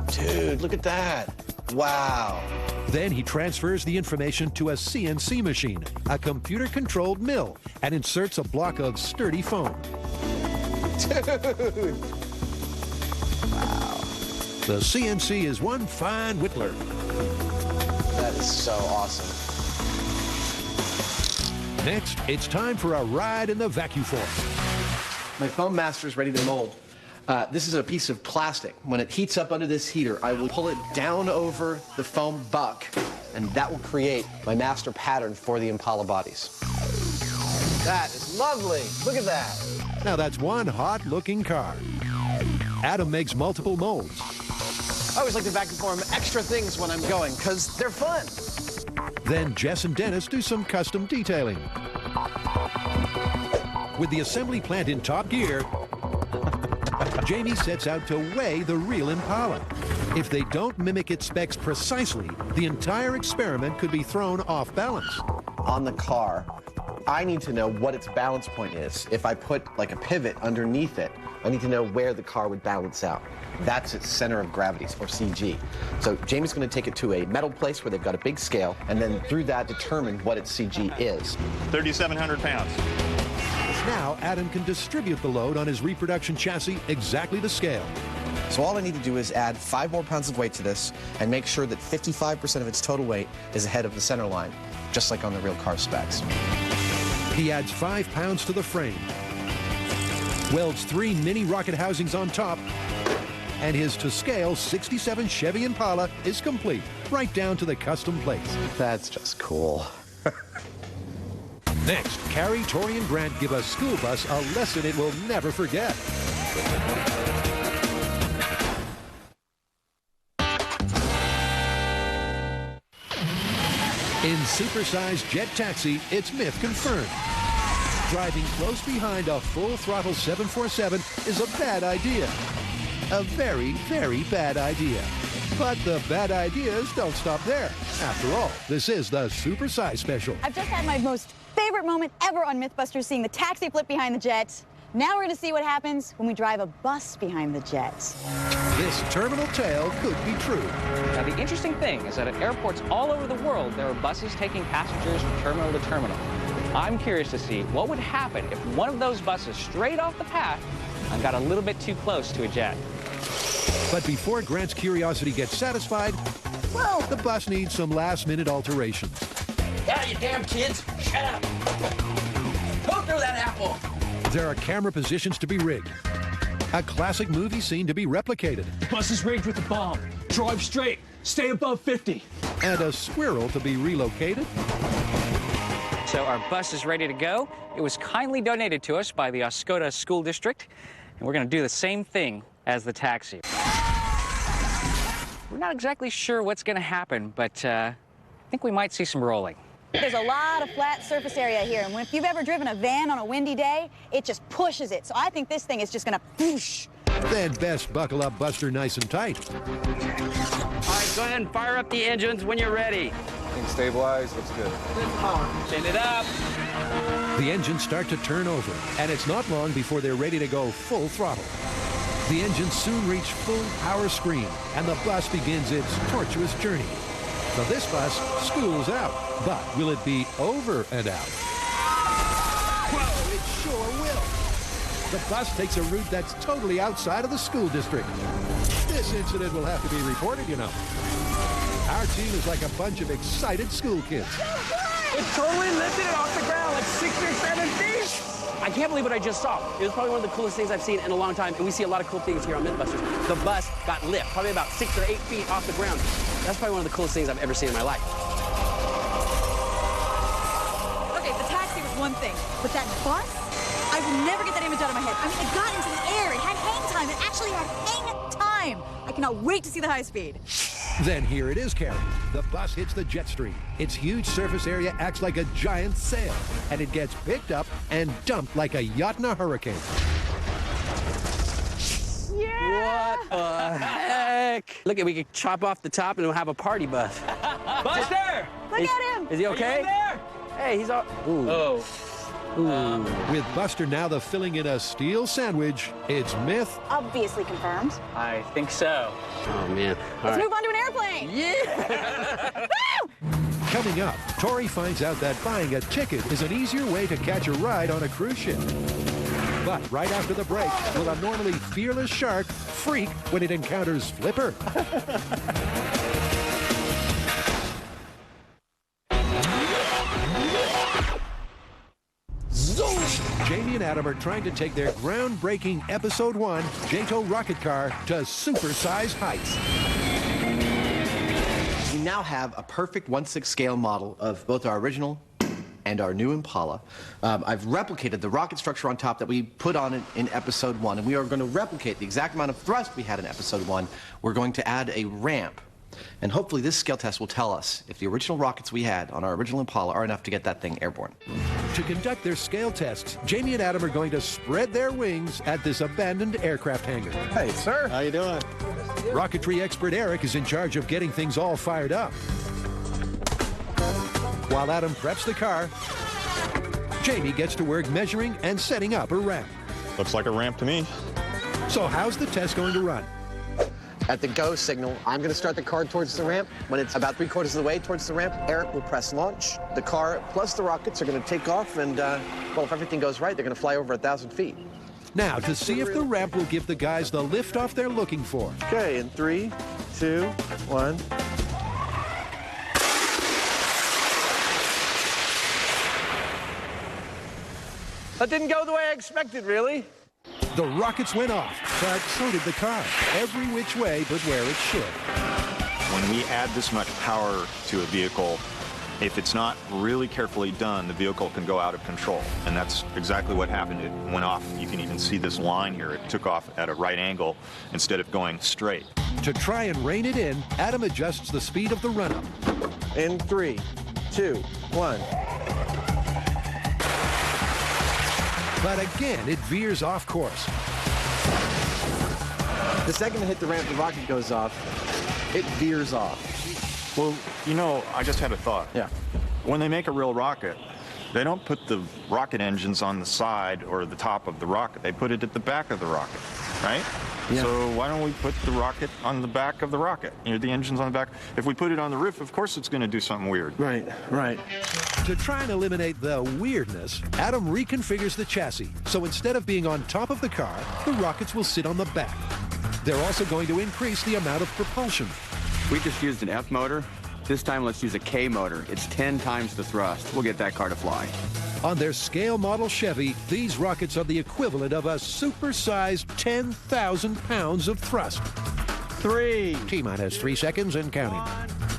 Dude, look at that. Wow. Then he transfers the information to a CNC machine, a computer-controlled mill, and inserts a block of sturdy foam. Dude. Wow. The CNC is one fine whittler. That is so awesome. Next, it's time for a ride in the vacuum force. My foam master is ready to mold. This is a piece of plastic. When it heats up under this heater, I will pull it down over the foam buck, and that will create my master pattern for the Impala bodies. That is lovely. Look at that. Now that's one hot-looking car. Adam makes multiple molds. I always like to vacuum form extra things when I'm going, because they're fun. Then Jess and Dennis do some custom detailing. With the assembly plant in top gear, Jamie sets out to weigh the real Impala. If they don't mimic its specs precisely, the entire experiment could be thrown off balance. On the car, I need to know what its balance point is. If I put like a pivot underneath it, I need to know where the car would balance out. That's its center of gravity, or CG. So Jamie's going to take it to a metal place where they've got a big scale, and then through that determine what its CG is. 3,700 pounds. Now Adam can distribute the load on his reproduction chassis exactly to scale. So all I need to do is add 5 more pounds of weight to this and make sure that 55% of its total weight is ahead of the center line, just like on the real car specs. He adds 5 pounds to the frame, welds 3 mini rocket housings on top, and his to-scale 67 Chevy Impala is complete, right down to the custom plates. That's just cool. Next, Carrie, Tori, and Grant give a school bus a lesson it will never forget. In Supersized Jet Taxi, it's myth confirmed. Driving close behind a full-throttle 747 is a bad idea. A very, very bad idea. But the bad ideas don't stop there. After all, this is the Supersized special. I've just had my most favorite moment ever on Mythbusters, seeing the taxi flip behind the jet. Now we're going to see what happens when we drive a bus behind the jet. This terminal tale could be true. Now, the interesting thing is that at airports all over the world, there are buses taking passengers from terminal to terminal. I'm curious to see what would happen if one of those buses strayed off the path and got a little bit too close to a jet. But before Grant's curiosity gets satisfied, well, the bus needs some last-minute alterations. Yeah, you damn kids. Shut up. Go through that apple. There are camera positions to be rigged, a classic movie scene to be replicated. Bus is rigged with a bomb. Drive straight. Stay above 50. And a squirrel to be relocated. So our bus is ready to go. It was kindly donated to us by the Oscoda School District, and we're going to do the same thing as the taxi. We're not exactly sure what's going to happen, but I think we might see some rolling. There's a lot of flat surface area here, and if you've ever driven a van on a windy day, it just pushes it. So I think this thing is just going to whoosh. Then best buckle up Buster nice and tight. All right, go ahead and fire up the engines when you're ready. Things stabilized, looks good. Send it up. The engines start to turn over, and it's not long before they're ready to go full throttle. The engines soon reach full power screen, and the bus begins its tortuous journey. So this bus schools out, but will it be over and out? Whoa, it sure will. The bus takes a route that's totally outside of the school district. This incident will have to be reported, you know. Our team is like a bunch of excited school kids. It totally lifted it off the ground like 6 or 7 feet. I can't believe what I just saw. It was probably one of the coolest things I've seen in a long time, and we see a lot of cool things here on Mythbusters. The bus got lift, probably about 6 or 8 feet off the ground. That's probably one of the coolest things I've ever seen in my life. Okay, the taxi was one thing, but that bus? I will never get that image out of my head. I mean, it got into the air, it had hang time, it actually had hang time. I cannot wait to see the high speed. Then here it is, Karen. The bus hits the jet stream. Its huge surface area acts like a giant sail, and it gets picked up and dumped like a yacht in a hurricane. Yeah! What the heck? Look, we could chop off the top and we'll have a party bus. Buster! Look at him! Is he okay? Are you there? Hey, he's all... Ooh. Oh. Ooh. With Buster now the filling in a steel sandwich, it's myth. Obviously confirmed. I think so. Oh, man. Let's move on to an airplane. Yeah! Coming up, Tori finds out that buying a ticket is an easier way to catch a ride on a cruise ship. But right after the break, will a normally fearless shark freak when it encounters Flipper? Jamie and Adam are trying to take their groundbreaking Episode 1 JATO rocket car to supersized heights. We now have a perfect 1/6 scale model of both our original and our new Impala. I've replicated the rocket structure on top that we put on in Episode 1, and we are going to replicate the exact amount of thrust we had in Episode 1. We're going to add a ramp. And hopefully this scale test will tell us if the original rockets we had on our original Impala are enough to get that thing airborne. To conduct their scale tests, Jamie and Adam are going to spread their wings at this abandoned aircraft hangar. Hey, sir. How you doing? Rocketry expert Eric is in charge of getting things all fired up. While Adam preps the car, Jamie gets to work measuring and setting up a ramp. Looks like a ramp to me. So how's the test going to run? At the go signal, I'm going to start the car towards the ramp. When it's about 3/4 of the way towards the ramp, Eric will press launch. The car plus the rockets are going to take off, and, well, if everything goes right, they're going to fly over 1,000 feet. Now, to see if the ramp will give the guys the liftoff they're looking for. Okay, in 3, 2, 1. That didn't go the way I expected, really. The rockets went off, but so did the car. Every which way but where it should. When we add this much power to a vehicle, if it's not really carefully done, the vehicle can go out of control. And that's exactly what happened. It went off. You can even see this line here. It took off at a right angle instead of going straight. To try and rein it in, Adam adjusts the speed of the run-up. In 3, 2, 1. But again, it veers off course. The second I hit the ramp, the rocket goes off. it veers off. Well, you know, I just had a thought. Yeah. When they make a real rocket, they don't put the rocket engines on the side or the top of the rocket. They put it at the back of the rocket, right? Yeah. So why don't we put the rocket on the back of the rocket? You know, the engine's on the back. If we put it on the roof, of course it's going to do something weird. Right, right. To try and eliminate the weirdness, Adam reconfigures the chassis. So instead of being on top of the car, the rockets will sit on the back. They're also going to increase the amount of propulsion. We just used an F motor. This time, let's use a K motor. It's 10 times the thrust. We'll get that car to fly. On their scale model Chevy, these rockets are the equivalent of a supersized 10,000 pounds of thrust. 3. T-minus 3 seconds and counting.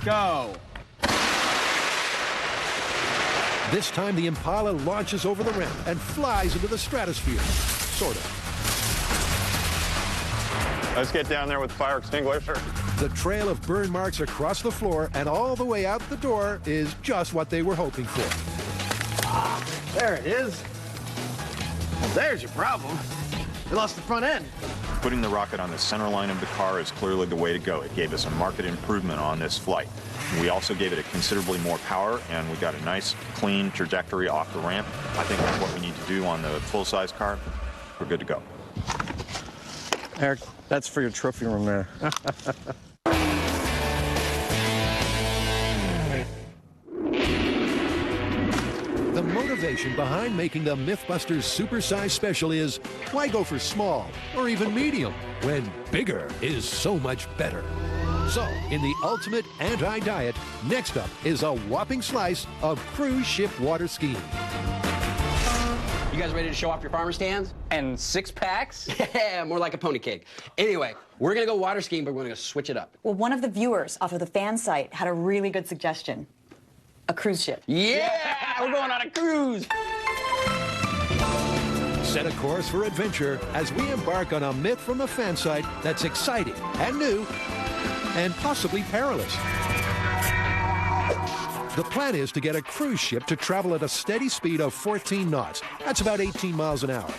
Go. This time, the Impala launches over the ramp and flies into the stratosphere. Sort of. Let's get down there with the fire extinguisher. The trail of burn marks across the floor and all the way out the door is just what they were hoping for. There it is. Well, there's your problem. You lost the front end. Putting the rocket on the center line of the car is clearly the way to go. It gave us a marked improvement on this flight. We also gave it a considerably more power, and we got a nice, clean trajectory off the ramp. I think that's what we need to do on the full-size car. We're good to go. Eric, that's for your trophy room there. The motivation behind making the Mythbusters Supersized Special is, why go for small or even medium when bigger is so much better? So, in the ultimate anti-diet, next up is a whopping slice of cruise ship water skiing. You guys ready to show off your farmer stands? And 6-packs? Yeah, more like a pony cake. Anyway, we're gonna go water skiing, but we're gonna switch it up. Well, one of the viewers off of the fan site had a really good suggestion. A cruise ship. Yeah, we're going on a cruise. Set a course for adventure as we embark on a myth from the fan site that's exciting and new and possibly perilous. The plan is to get a cruise ship to travel at a steady speed of 14 knots. That's about 18 miles an hour.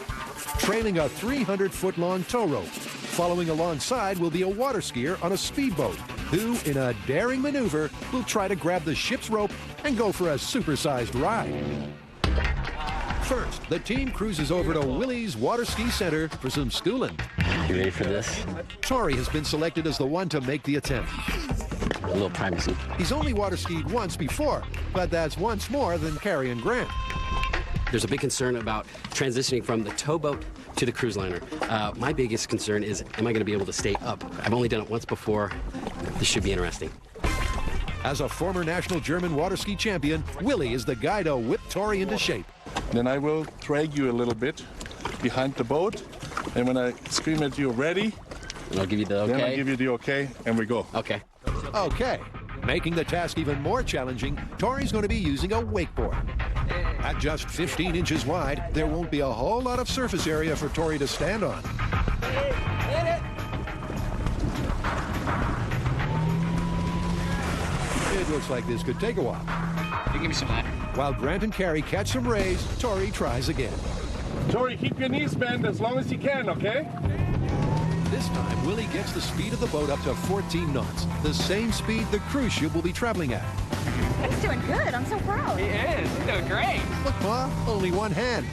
Trailing a 300-foot-long tow rope. Following alongside will be a water skier on a speedboat who, in a daring maneuver, will try to grab the ship's rope and go for a supersized ride. First, the team cruises over to Willie's Water Ski Center for some schooling. You ready for this? Tori has been selected as the one to make the attempt. A little privacy. He's only water skied once before, but that's once more than Carrie and Grant. There's a big concern about transitioning from the towboat to the cruise liner. My biggest concern is, am I going to be able to stay up? I've only done it once before. This should be interesting. As a former national German water ski champion, Willie is the guy to whip Tori into shape. Then I will drag you a little bit behind the boat, and when I scream at you, ready? And I'll give you the okay? Then I give you the okay, and we go. Okay. Okay. Making the task even more challenging, Tori's going to be using a wakeboard. At just 15 inches wide, there won't be a whole lot of surface area for Tori to stand on. Hit it. It looks like this could take a while. You give me some of that. While Grant and Carrie catch some rays, Tori tries again. Tori, keep your knees bent as long as you can, okay? This time, Willie gets the speed of the boat up to 14 knots, the same speed the cruise ship will be traveling at. He's doing good. I'm so proud. He is. He's doing great. Look, Ma, only one hand.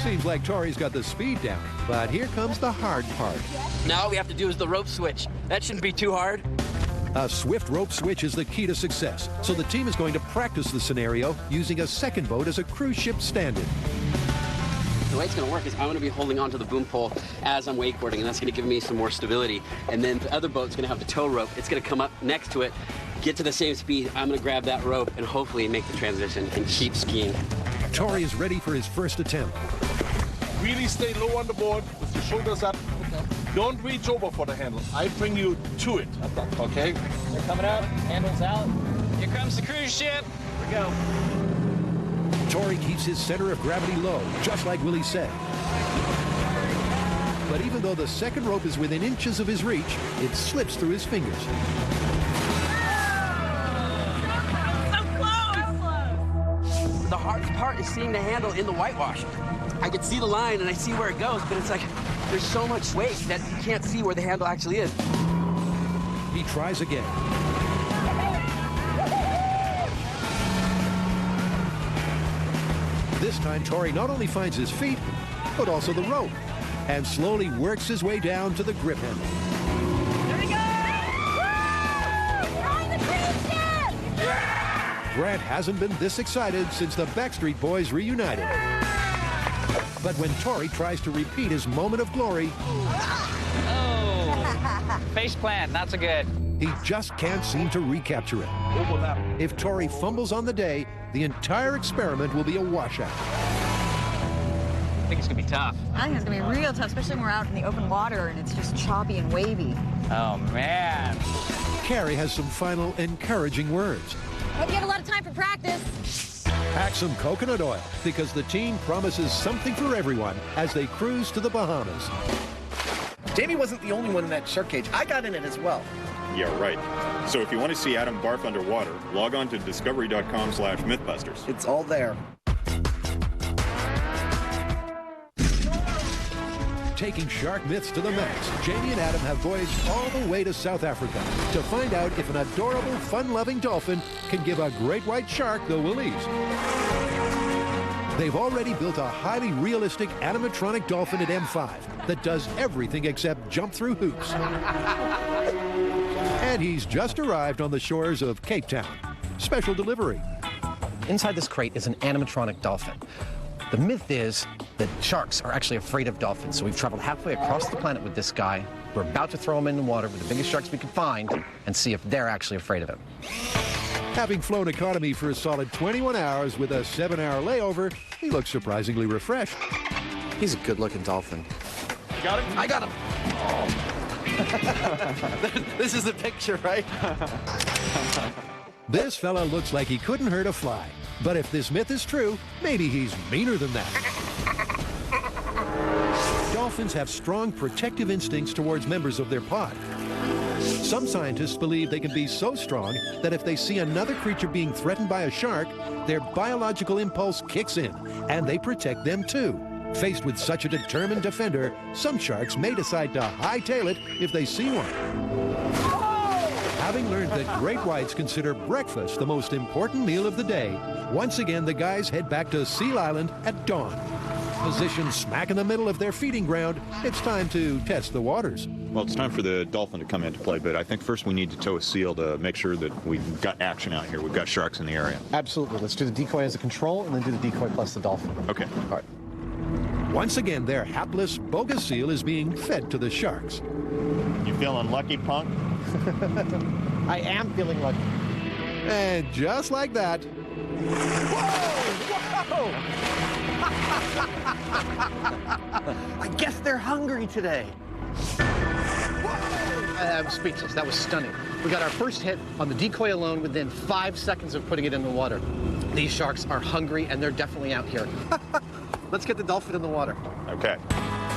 Seems like Tori's got the speed down, but here comes the hard part. Now all we have to do is the rope switch. That shouldn't be too hard. A swift rope switch is the key to success, so the team is going to practice the scenario using a second boat as a cruise ship stand-in. The way it's going to work is I'm going to be holding onto the boom pole as I'm wakeboarding, and that's going to give me some more stability. And then the other boat's going to have the tow rope. It's going to come up next to it, get to the same speed. I'm going to grab that rope and hopefully make the transition and keep skiing. Tori is ready for his first attempt. Really stay low on the board with your shoulders up. Don't reach over for the handle. I bring you to it, okay? They're coming out. Handles out. Here comes the cruise ship. Here we go. Tori keeps his center of gravity low, just like Willie said. But even though the second rope is within inches of his reach, it slips through his fingers. The hardest part is seeing the handle in the whitewash. I can see the line and I see where it goes, but it's like there's so much weight that you can't see where the handle actually is. He tries again. This time, Tori not only finds his feet, but also the rope, and slowly works his way down to the grip handle. There we go! Woo! Trying the cream ship! Grant hasn't been this excited since the Backstreet Boys reunited. But when Tori tries to repeat his moment of glory, Face plant, not so good. he just can't seem to recapture it. If Tori fumbles on the day, the entire experiment will be a washout. I think it's gonna be tough. I think it's gonna be real tough, especially when we're out in the open water and it's just choppy and wavy. Oh, man. Carrie has some final encouraging words. Hope you have a lot of time for practice. Pack some coconut oil, because the team promises something for everyone as they cruise to the Bahamas. Jamie wasn't the only one in that shark cage. I got in it as well. Yeah, right. So if you want to see Adam barf underwater, log on to discovery.com/Mythbusters. It's all there. Taking shark myths to the max, Jamie and Adam have voyaged all the way to South Africa to find out if an adorable, fun-loving dolphin can give a great white shark the willies. They've already built a highly realistic animatronic dolphin at M5 that does everything except jump through hoops. And he's just arrived on the shores of Cape Town. Special delivery. Inside this crate is an animatronic dolphin. The myth is that sharks are actually afraid of dolphins, so we've traveled halfway across the planet with this guy. We're about to throw him in the water with the biggest sharks we can find and see if they're actually afraid of him. Having flown economy for a solid 21 hours with a 7-hour layover, he looks surprisingly refreshed. He's a good-looking dolphin. You got him? I got him. This is the picture, right? This fella looks like he couldn't hurt a fly. But if this myth is true, maybe he's meaner than that. Dolphins have strong protective instincts towards members of their pod. Some scientists believe they can be so strong that if they see another creature being threatened by a shark, their biological impulse kicks in, and they protect them too. Faced with such a determined defender, some sharks may decide to hightail it if they see one. Having learned that great whites consider breakfast the most important meal of the day, once again the guys head back to Seal Island at dawn. Positioned smack in the middle of their feeding ground, it's time to test the waters. Well, it's time for the dolphin to come into play, but I think first we need to tow a seal to make sure that we've got action out here. We've got sharks in the area. Absolutely. Let's do the decoy as a control and then do the decoy plus the dolphin. Okay. All right. Once again, their hapless, bogus seal is being fed to the sharks. You feeling lucky, punk? I am feeling lucky. And just like that... Whoa! I guess they're hungry today. I'm speechless. That was stunning. We got our first hit on the decoy alone within 5 seconds of putting it in the water. These sharks are hungry, and they're definitely out here. Let's get the dolphin in the water. Okay.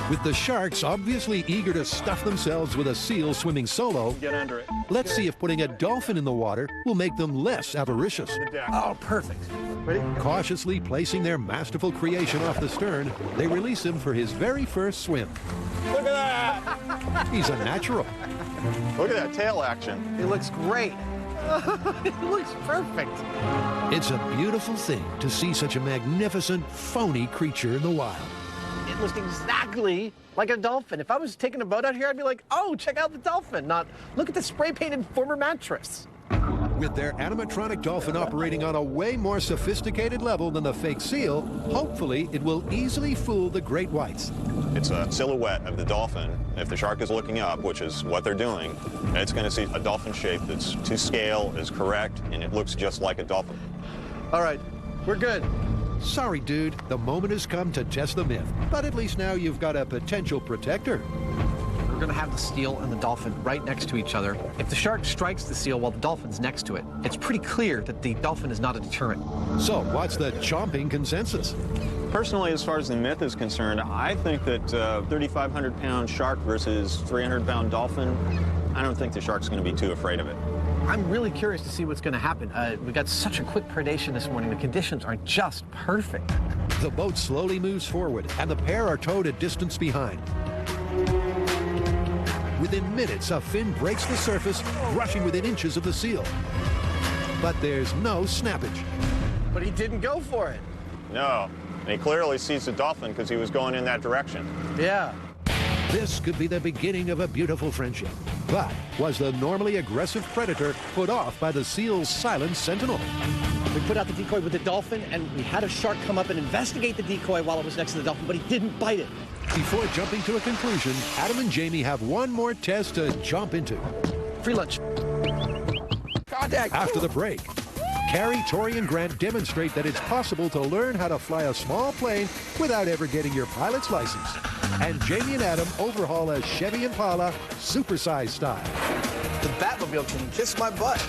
With the sharks obviously eager to stuff themselves with a seal swimming solo, Get under it. let's see if putting a dolphin in the water will make them less avaricious. Oh, perfect. Ready? Cautiously placing their masterful creation off the stern, they release him for his very first swim. Look at that. He's a natural. Look at that tail action. It looks great. It looks perfect. It's a beautiful thing to see such a magnificent, phony creature in the wild. It looks exactly like a dolphin. If I was taking a boat out here, I'd be like, oh, check out the dolphin, not look at the spray-painted former mattress. With their animatronic dolphin operating on a way more sophisticated level than the fake seal, hopefully it will easily fool the great whites. It's a silhouette of the dolphin. If the shark is looking up, which is what they're doing, it's going to see a dolphin shape that's to scale, is correct, and it looks just like a dolphin. All right, we're good. Sorry, dude, the moment has come to test the myth, but at least now you've got a potential protector. We're gonna have the seal and the dolphin right next to each other. If the shark strikes the seal while the dolphin's next to it, it's pretty clear that the dolphin is not a deterrent. So what's the chomping consensus? Personally, as far as the myth is concerned, I think that 3,500-pound shark versus 300-pound dolphin, I don't think the shark's going to be too afraid of it. I'm really curious to see what's going to happen. We got such a quick predation this morning. The conditions are just perfect. The boat slowly moves forward, and the pair are towed a distance behind. Within minutes, a fin breaks the surface, rushing within inches of the seal. But there's no snappage. But he didn't go for it. No, and he clearly sees the dolphin because he was going in that direction. Yeah. This could be the beginning of a beautiful friendship. But was the normally aggressive predator put off by the seal's silent sentinel? We put out the decoy with the dolphin, and we had a shark come up and investigate the decoy while it was next to the dolphin, but he didn't bite it. Before jumping to a conclusion, Adam and Jamie have one more test to jump into. Free lunch. Contact. After the break, Carrie, Tori, and Grant demonstrate that it's possible to learn how to fly a small plane without ever getting your pilot's license. And Jamie and Adam overhaul a Chevy Impala supersized style. The Batmobile can kiss my butt.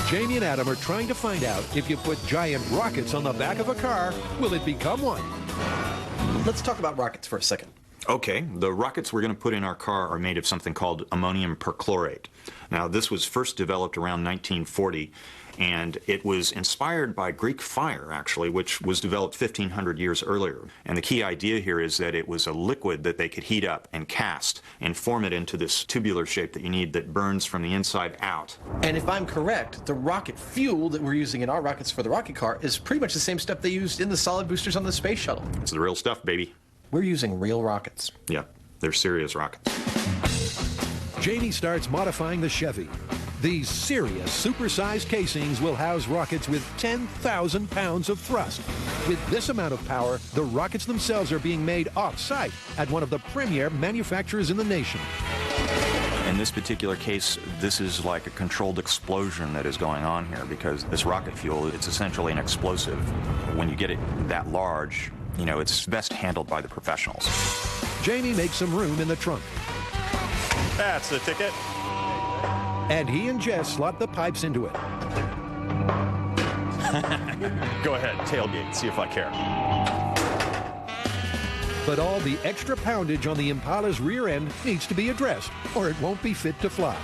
Jamie and Adam are trying to find out if you put giant rockets on the back of a car, will it become one? Let's talk about rockets for a second. Okay, the rockets we're going to put in our car are made of something called ammonium perchlorate. Now, this was first developed around 1940, and it was inspired by Greek fire, actually, which was developed 1,500 years earlier. And the key idea here is that it was a liquid that they could heat up and cast and form it into this tubular shape that you need that burns from the inside out. And if I'm correct, the rocket fuel that we're using in our rockets for the rocket car is pretty much the same stuff they used in the solid boosters on the space shuttle. It's the real stuff, baby. We're using real rockets. Yeah, they're serious rockets. Jamie starts modifying the Chevy. These serious supersized casings will house rockets with 10,000 pounds of thrust. With this amount of power, the rockets themselves are being made off-site at one of the premier manufacturers in the nation. In this particular case, this is like a controlled explosion that is going on here because this rocket fuel, it's essentially an explosive. When you get it that large, you know, it's best handled by the professionals. Jamie makes some room in the trunk. That's the ticket. And he and Jess slot the pipes into it. Go ahead, tailgate, see if I care. But all the extra poundage on the Impala's rear end needs to be addressed, or it won't be fit to fly.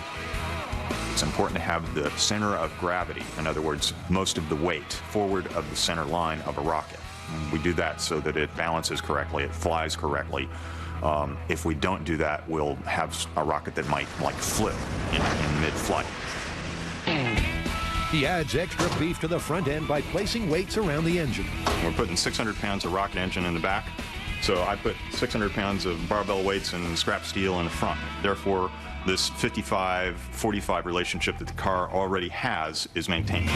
It's important to have the center of gravity, in other words, most of the weight forward of the center line of a rocket. We do that so that it balances correctly, it flies correctly. If we don't do that, we'll have a rocket that might like flip in mid-flight. He adds extra beef to the front end by placing weights around the engine. We're putting 600 pounds of rocket engine in the back, so I put 600 pounds of barbell weights and scrap steel in the front. Therefore, this 55-45 relationship that the car already has is maintained.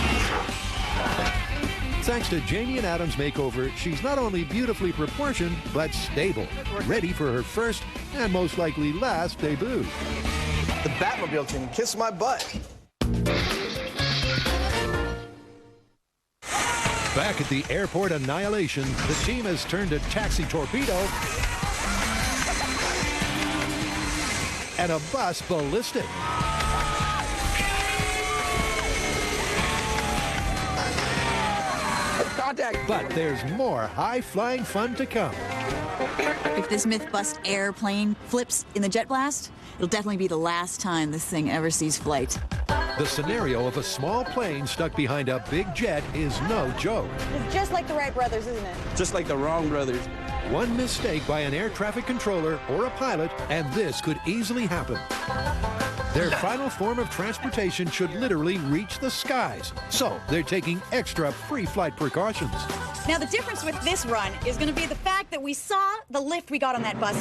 Thanks to Jamie and Adam's makeover, she's not only beautifully proportioned, but stable, ready for her first and most likely last debut. The Batmobile can kiss my butt. Back at the airport annihilation, the team has turned a taxi torpedo and a bus ballistic. Contact. But there's more high-flying fun to come. If this Mythbust airplane flips in the jet blast, it'll definitely be the last time this thing ever sees flight. The scenario of a small plane stuck behind a big jet is no joke. It's just like the Wright brothers, isn't it? Just like the wrong brothers. One mistake by an air traffic controller or a pilot, and this could easily happen. Their final form of transportation should literally reach the skies, so they're taking extra pre-flight precautions. Now, the difference with this run is going to be the fact that we saw the lift we got on that bus.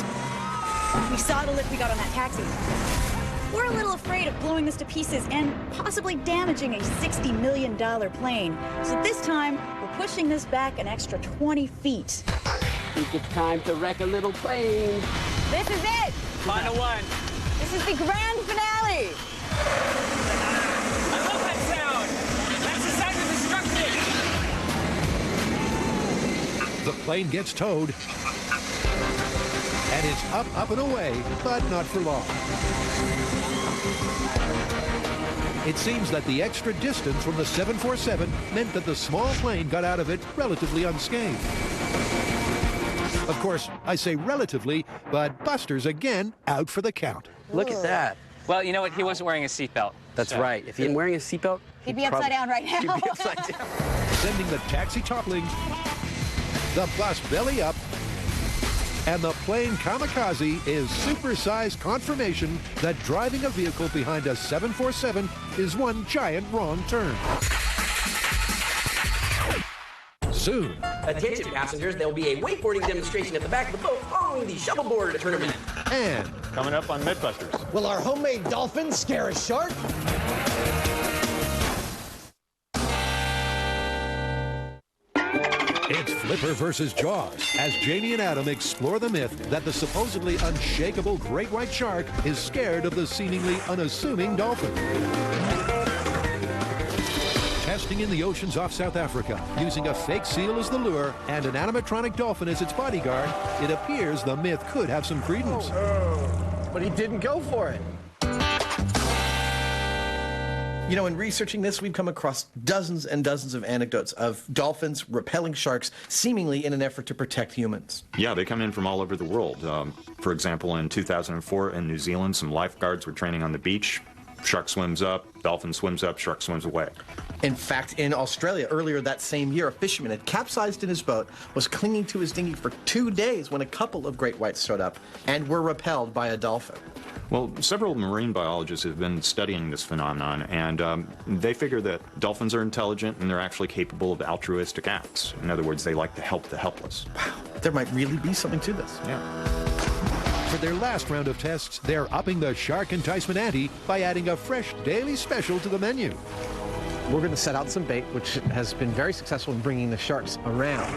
We saw the lift we got on that taxi. We're a little afraid of blowing this to pieces and possibly damaging a $60 million plane. So this time, we're pushing this back an extra 20 feet. I think it's time to wreck a little plane. This is it! Final one. This is the grand finale! I love that sound. That's the sound of destruction. The plane gets towed, and it's up and away, but not for long. It seems that the extra distance from the 747 meant that the small plane got out of it relatively unscathed. Of course, I say relatively, but Buster's again out for the count. Look at that. Well, you know what? He wasn't wearing a seatbelt. That's right. If he wasn't wearing a seatbelt, He'd be upside down right now. He'd be upside down. Sending the taxi toppling, the bus belly up, and the plane kamikaze is supersized confirmation that driving a vehicle behind a 747 is one giant wrong turn. Soon. Attention passengers, there will be a wakeboarding demonstration at the back of the boat following the shuffleboard tournament. And coming up on Mythbusters. Will our homemade dolphin scare a shark? it's Flipper versus Jaws as Jamie and Adam explore the myth that the supposedly unshakable great white shark is scared of the seemingly unassuming dolphin. Testing in the oceans off South Africa, using a fake seal as the lure and an animatronic dolphin as its bodyguard, it appears the myth could have some credence. But he didn't go for it. You know, in researching this, we've come across dozens and dozens of anecdotes of dolphins repelling sharks, seemingly in an effort to protect humans. Yeah, they come in from all over the world. For example, in 2004 in New Zealand, some lifeguards were training on the beach. Shark swims up, dolphin swims up, shark swims away. In fact, in Australia, earlier that same year, a fisherman had capsized in his boat, was clinging to his dinghy for 2 days when a couple of great whites showed up and were repelled by a dolphin. Well, several marine biologists have been studying this phenomenon, and they figure that dolphins are intelligent and they're actually capable of altruistic acts. In other words, they like to help the helpless. Wow, there might really be something to this. Yeah. For their last round of tests, they're upping the shark enticement ante by adding a fresh daily special to the menu. We're going to set out some bait, which has been very successful in bringing the sharks around.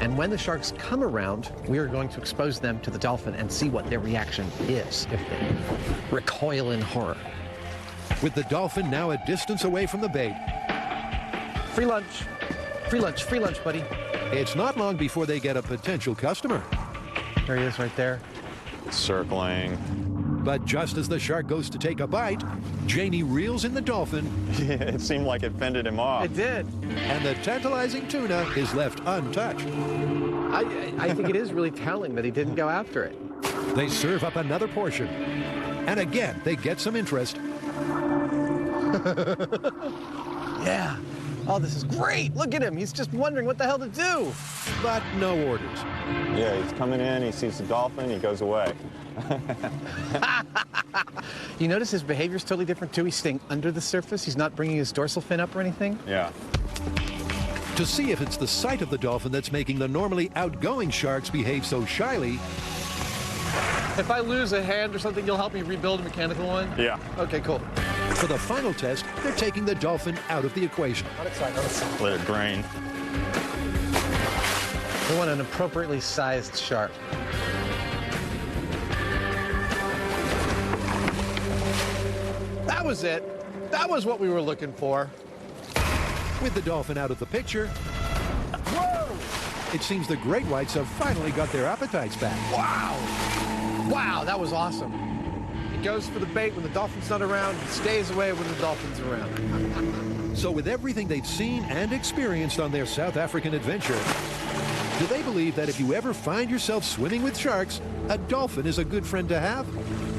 And when the sharks come around, we are going to expose them to the dolphin and see what their reaction is, if they recoil in horror. With the dolphin now a distance away from the bait. Free lunch. Free lunch, buddy. It's not long before they get a potential customer. There he is right there. Circling. But just as the shark goes to take a bite, Jamie reels in the dolphin. It seemed like it fended him off. It did. And the tantalizing tuna is left untouched. I think it is really telling that he didn't go after it. They serve up another portion. And again, they get some interest. Yeah. Oh, this is great. Look at him. He's just wondering what the hell to do. But no orders. Yeah, he's coming in, he sees the dolphin, he goes away. You notice his behavior is totally different, too? He's staying under the surface. He's not bringing his dorsal fin up or anything. Yeah. To see if it's the sight of the dolphin that's making the normally outgoing sharks behave so shyly. If I lose a hand or something, you'll help me rebuild a mechanical one? Yeah. Okay, cool. For the final test, they're taking the dolphin out of the equation. On its side, on its side. Let it drain. We want an appropriately sized shark. That was it. That was what we were looking for. With the dolphin out of the picture, whoa! It seems the great whites have finally got their appetites back. Wow! Wow, that was awesome. He goes for the bait when the dolphin's not around, he stays away when the dolphin's around. So with everything they've seen and experienced on their South African adventure, do they believe that if you ever find yourself swimming with sharks, a dolphin is a good friend to have?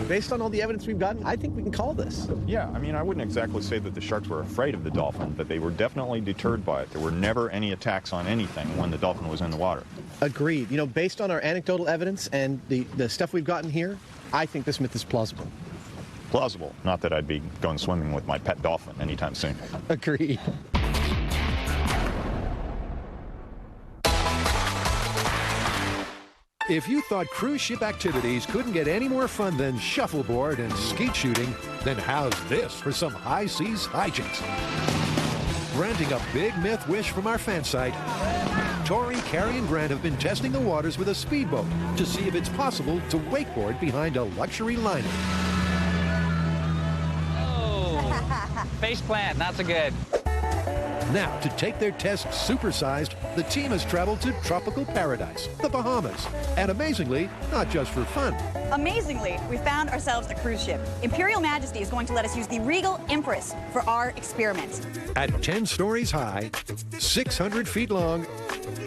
Based on all the evidence we've gotten, I think we can call this. Yeah, I mean, I wouldn't exactly say that the sharks were afraid of the dolphin, but they were definitely deterred by it. There were never any attacks on anything when the dolphin was in the water. Agreed. You know, based on our anecdotal evidence and the stuff we've gotten here, I think this myth is plausible. Plausible. Not that I'd be going swimming with my pet dolphin anytime soon. Agreed. If you thought cruise ship activities couldn't get any more fun than shuffleboard and skeet shooting, then how's this for some high seas hijinks? Granting a big myth wish from our fan site, Tori, Carrie, and Grant have been testing the waters with a speedboat to see if it's possible to wakeboard behind a luxury liner. Oh, face plant, not so good. Now, to take their test supersized, the team has traveled to tropical paradise, the Bahamas. And amazingly, not just for fun. Amazingly, we found ourselves a cruise ship. Imperial Majesty is going to let us use the Regal Empress for our experiment. At 10 stories high, 600 feet long,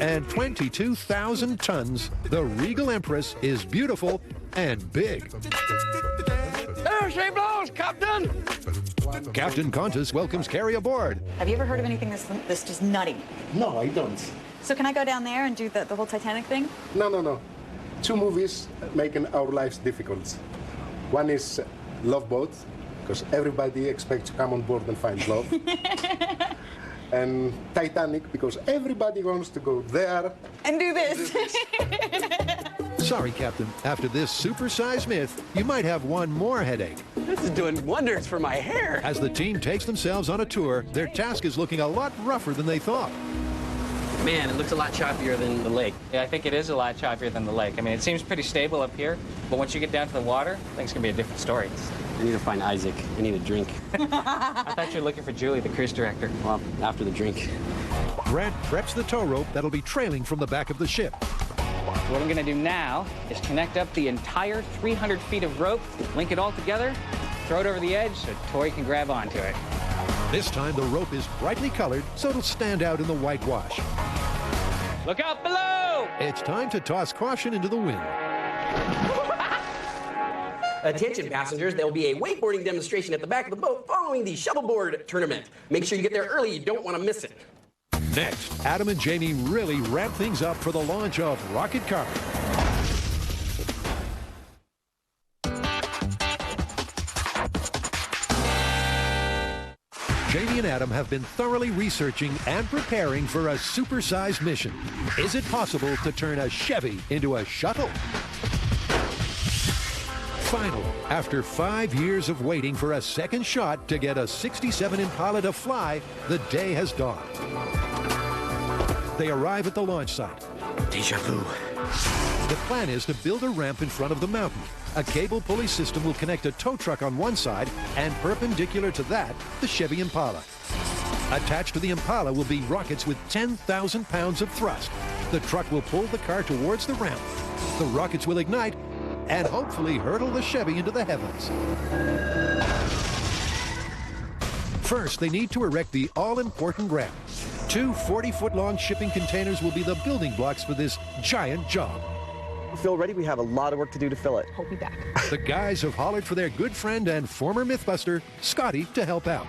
and 22,000 tons, the Regal Empress is beautiful and big. There she blows, Captain! Captain Qantas welcomes Carrie aboard. Have you ever heard of anything this just nutty? No, I don't. So can I go down there and do the whole Titanic thing? No. 2 movies making our lives difficult. One is Love Boat, because everybody expects to come on board and find love. And Titanic, because everybody wants to go there. And do this. Sorry, Captain. After this supersized myth, you might have one more headache. This is doing wonders for my hair. As the team takes themselves on a tour, their task is looking a lot rougher than they thought. Man, it looks a lot choppier than the lake. Yeah, I think it is a lot choppier than the lake. I mean, it seems pretty stable up here, but once you get down to the water, things can be a different story. I need to find Isaac. I need a drink. I thought you were looking for Julie, the cruise director. Well, after the drink. Grant preps the tow rope that'll be trailing from the back of the ship. What I'm going to do now is connect up the entire 300 feet of rope, link it all together, throw it over the edge so Tori can grab onto it. This time the rope is brightly colored so it'll stand out in the whitewash. Look out below! It's time to toss caution into the wind. Attention passengers, there will be a wakeboarding demonstration at the back of the boat following the shuttleboard tournament. Make sure you get there early, you don't want to miss it. Next, Adam and Jamie really ramp things up for the launch of Rocket Car. Jamie and Adam have been thoroughly researching and preparing for a supersized mission. Is it possible to turn a Chevy into a shuttle? Finally, after 5 years of waiting for a second shot to get a 67 Impala to fly, the day has dawned. They arrive at the launch site. Deja vu. The plan is to build a ramp in front of the mountain. A cable pulley system will connect a tow truck on one side, and perpendicular to that, the Chevy Impala. Attached to the Impala will be rockets with 10,000 pounds of thrust. The truck will pull the car towards the ramp. The rockets will ignite and hopefully hurtle the Chevy into the heavens. First, they need to erect the all-important ramp. 2 40-foot-long shipping containers will be the building blocks for this giant job. Feel ready? We have a lot of work to do to fill it. Hope you back. The guys have hollered for their good friend and former Mythbuster, Scotty, to help out.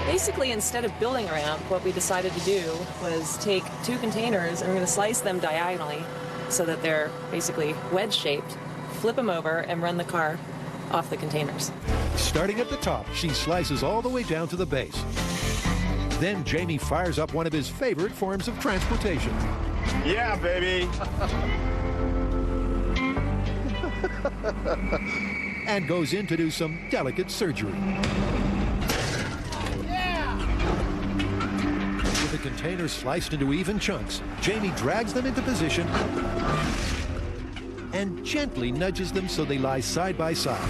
Basically, instead of building a ramp, what we decided to do was take 2 containers and we're going to slice them diagonally so that they're basically wedge-shaped, flip them over, and run the car off the containers. Starting at the top, she slices all the way down to the base. Then Jamie fires up one of his favorite forms of transportation. Yeah, baby. And goes in to do some delicate surgery. With the containers sliced into even chunks, Jamie drags them into position and gently nudges them so they lie side by side.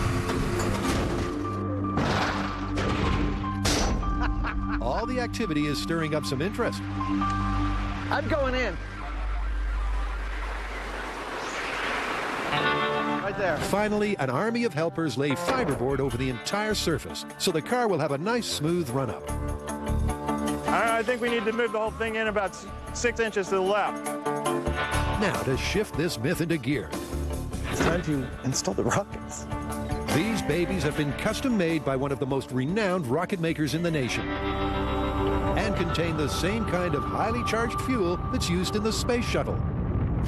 All the activity is stirring up some interest. I'm going in. Right there. Finally, an army of helpers lay fiberboard over the entire surface, so the car will have a nice, smooth run-up. I think we need to move the whole thing in about 6 inches to the left. Now, to shift this myth into gear. It's time to install the rockets. These babies have been custom-made by one of the most renowned rocket makers in the nation and contain the same kind of highly charged fuel that's used in the space shuttle.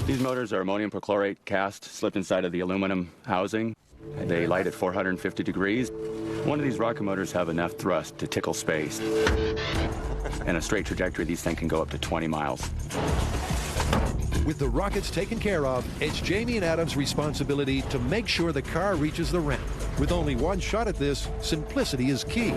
These motors are ammonium perchlorate cast, slipped inside of the aluminum housing. They light at 450 degrees. One of these rocket motors have enough thrust to tickle space. In a straight trajectory, these things can go up to 20 miles. With the rockets taken care of, it's Jamie and Adam's responsibility to make sure the car reaches the ramp. With only one shot at this, simplicity is key.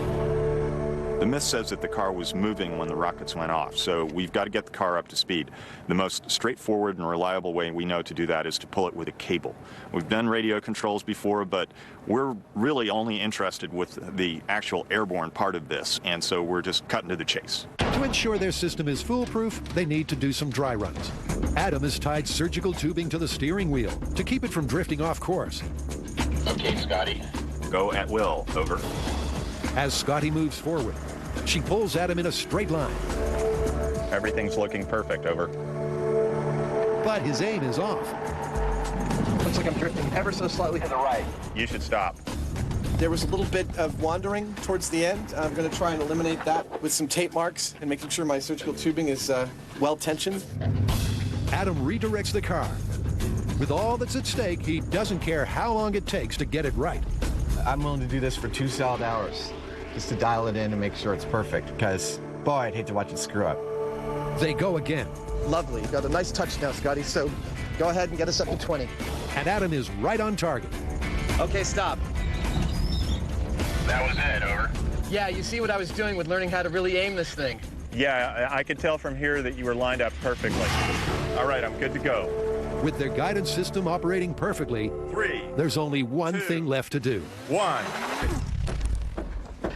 The myth says that the car was moving when the rockets went off, so we've got to get the car up to speed. The most straightforward and reliable way we know to do that is to pull it with a cable. We've done radio controls before, but we're really only interested with the actual airborne part of this, and so we're just cutting to the chase. To ensure their system is foolproof, they need to do some dry runs. Adam has tied surgical tubing to the steering wheel to keep it from drifting off course. Okay, Scotty. Go at will. Over. As Scotty moves forward, she pulls Adam in a straight line. Everything's looking perfect. Over. But his aim is off. Looks like I'm drifting ever so slightly to the right. You should stop. There was a little bit of wandering towards the end. I'm going to try and eliminate that with some tape marks and making sure my surgical tubing is well tensioned. Adam redirects the car. With all that's at stake, he doesn't care how long it takes to get it right. I'm willing to do this for 2 solid hours, just to dial it in and make sure it's perfect, because, boy, I'd hate to watch it screw up. They go again. Lovely. You got a nice touch now, Scotty, so go ahead and get us up to 20. And Adam is right on target. Okay, stop. That was it. Over. Yeah, you see what I was doing with learning how to really aim this thing. Yeah, I could tell from here that you were lined up perfectly. All right, I'm good to go. With their guidance system operating perfectly, 3, there's only one thing left to do. 1.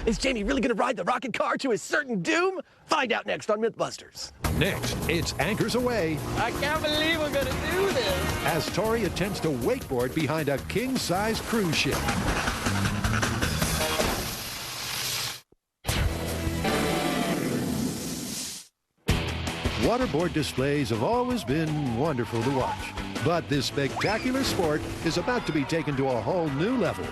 Is Jamie really going to ride the rocket car to his certain doom? Find out next on Mythbusters. Next, it's anchors away. I can't believe we're gonna do this. As Tori attempts to wakeboard behind a king-size cruise ship. Waterboard displays have always been wonderful to watch, but this spectacular sport is about to be taken to a whole new level.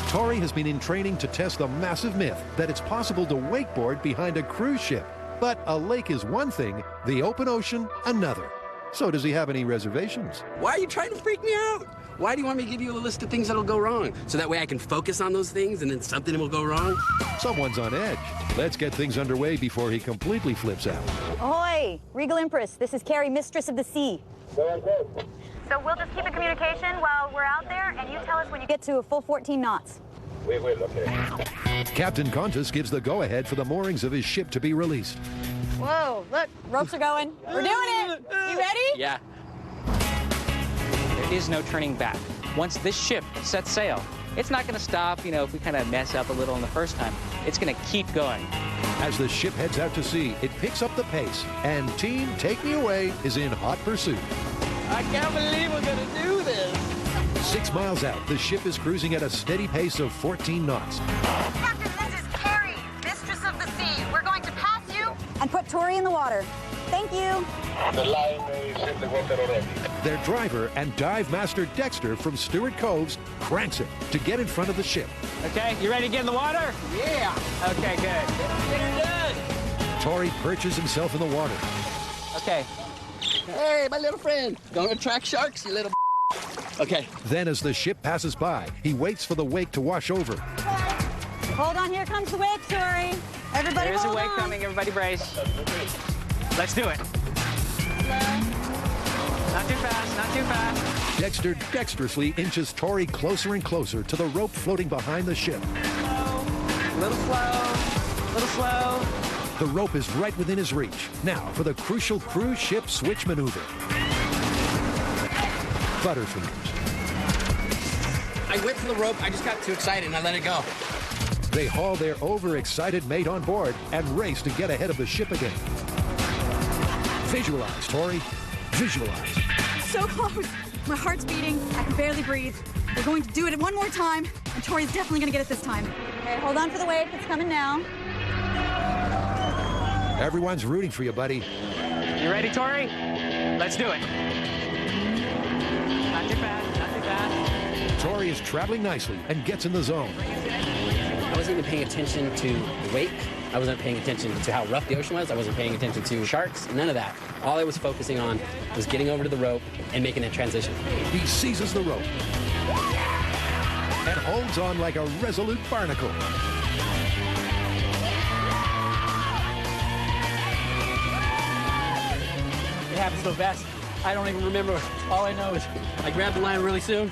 Tori has been in training to test the massive myth that it's possible to wakeboard behind a cruise ship. But a lake is one thing, the open ocean another. So does he have any reservations? Why are you trying to freak me out? Why do you want me to give you a list of things that'll go wrong? So that way I can focus on those things and then something will go wrong? Someone's on edge. Let's get things underway before he completely flips out. Ahoy! Regal Empress, this is Carrie, Mistress of the Sea. So we'll just keep in communication while we're out there, and you tell us when you get to a full 14 knots. We will, okay. Captain Contis gives the go-ahead for the moorings of his ship to be released. Whoa, look, ropes are going. We're doing it. You ready? Yeah. There is no turning back. Once this ship sets sail, it's not going to stop, you know, if we kind of mess up a little in the first time. It's going to keep going. As the ship heads out to sea, it picks up the pace, and Team Take Me Away is in hot pursuit. I can't believe we're gonna do this. 6 miles out, the ship is cruising at a steady pace of 14 knots. Captain, this is Carrie, Mistress of the Sea. We're going to pass you and put Tori in the water. Thank you. The line is in the water already. Their driver and dive master Dexter from Stewart Coves cranks it to get in front of the ship. Okay, you ready to get in the water? Yeah. Okay, good. Get done. Tori perches himself in the water. Okay. Hey, my little friend. Don't attract sharks, you little Okay. Then as the ship passes by, he waits for the wake to wash over. Hold on, here comes the wake, Tori. Everybody There's a hold wake on. coming, everybody brace. Let's do it. Not too fast, not too fast. Dexter dexterously inches Tori closer and closer to the rope floating behind the ship. A little slow, a little slow. The rope is right within his reach. Now for the crucial cruise ship switch maneuver. Butterfingers. I went for the rope, I just got too excited and I let it go. They haul their overexcited mate on board and race to get ahead of the ship again. Visualize, Tori. Visualize. So close. My heart's beating. I can barely breathe. We're going to do it one more time, and Tori's definitely going to get it this time. Okay, hold on for the wave. It's coming now. Everyone's rooting for you, buddy. You ready, Tori? Let's do it. Not too fast, not too fast. Tori is traveling nicely and gets in the zone. I wasn't even paying attention to the wake. I wasn't paying attention to how rough the ocean was. I wasn't paying attention to sharks, none of that. All I was focusing on was getting over to the rope and making that transition. He seizes the rope and holds on like a resolute barnacle. It happened so fast, I don't even remember. All I know is I grabbed the line really soon,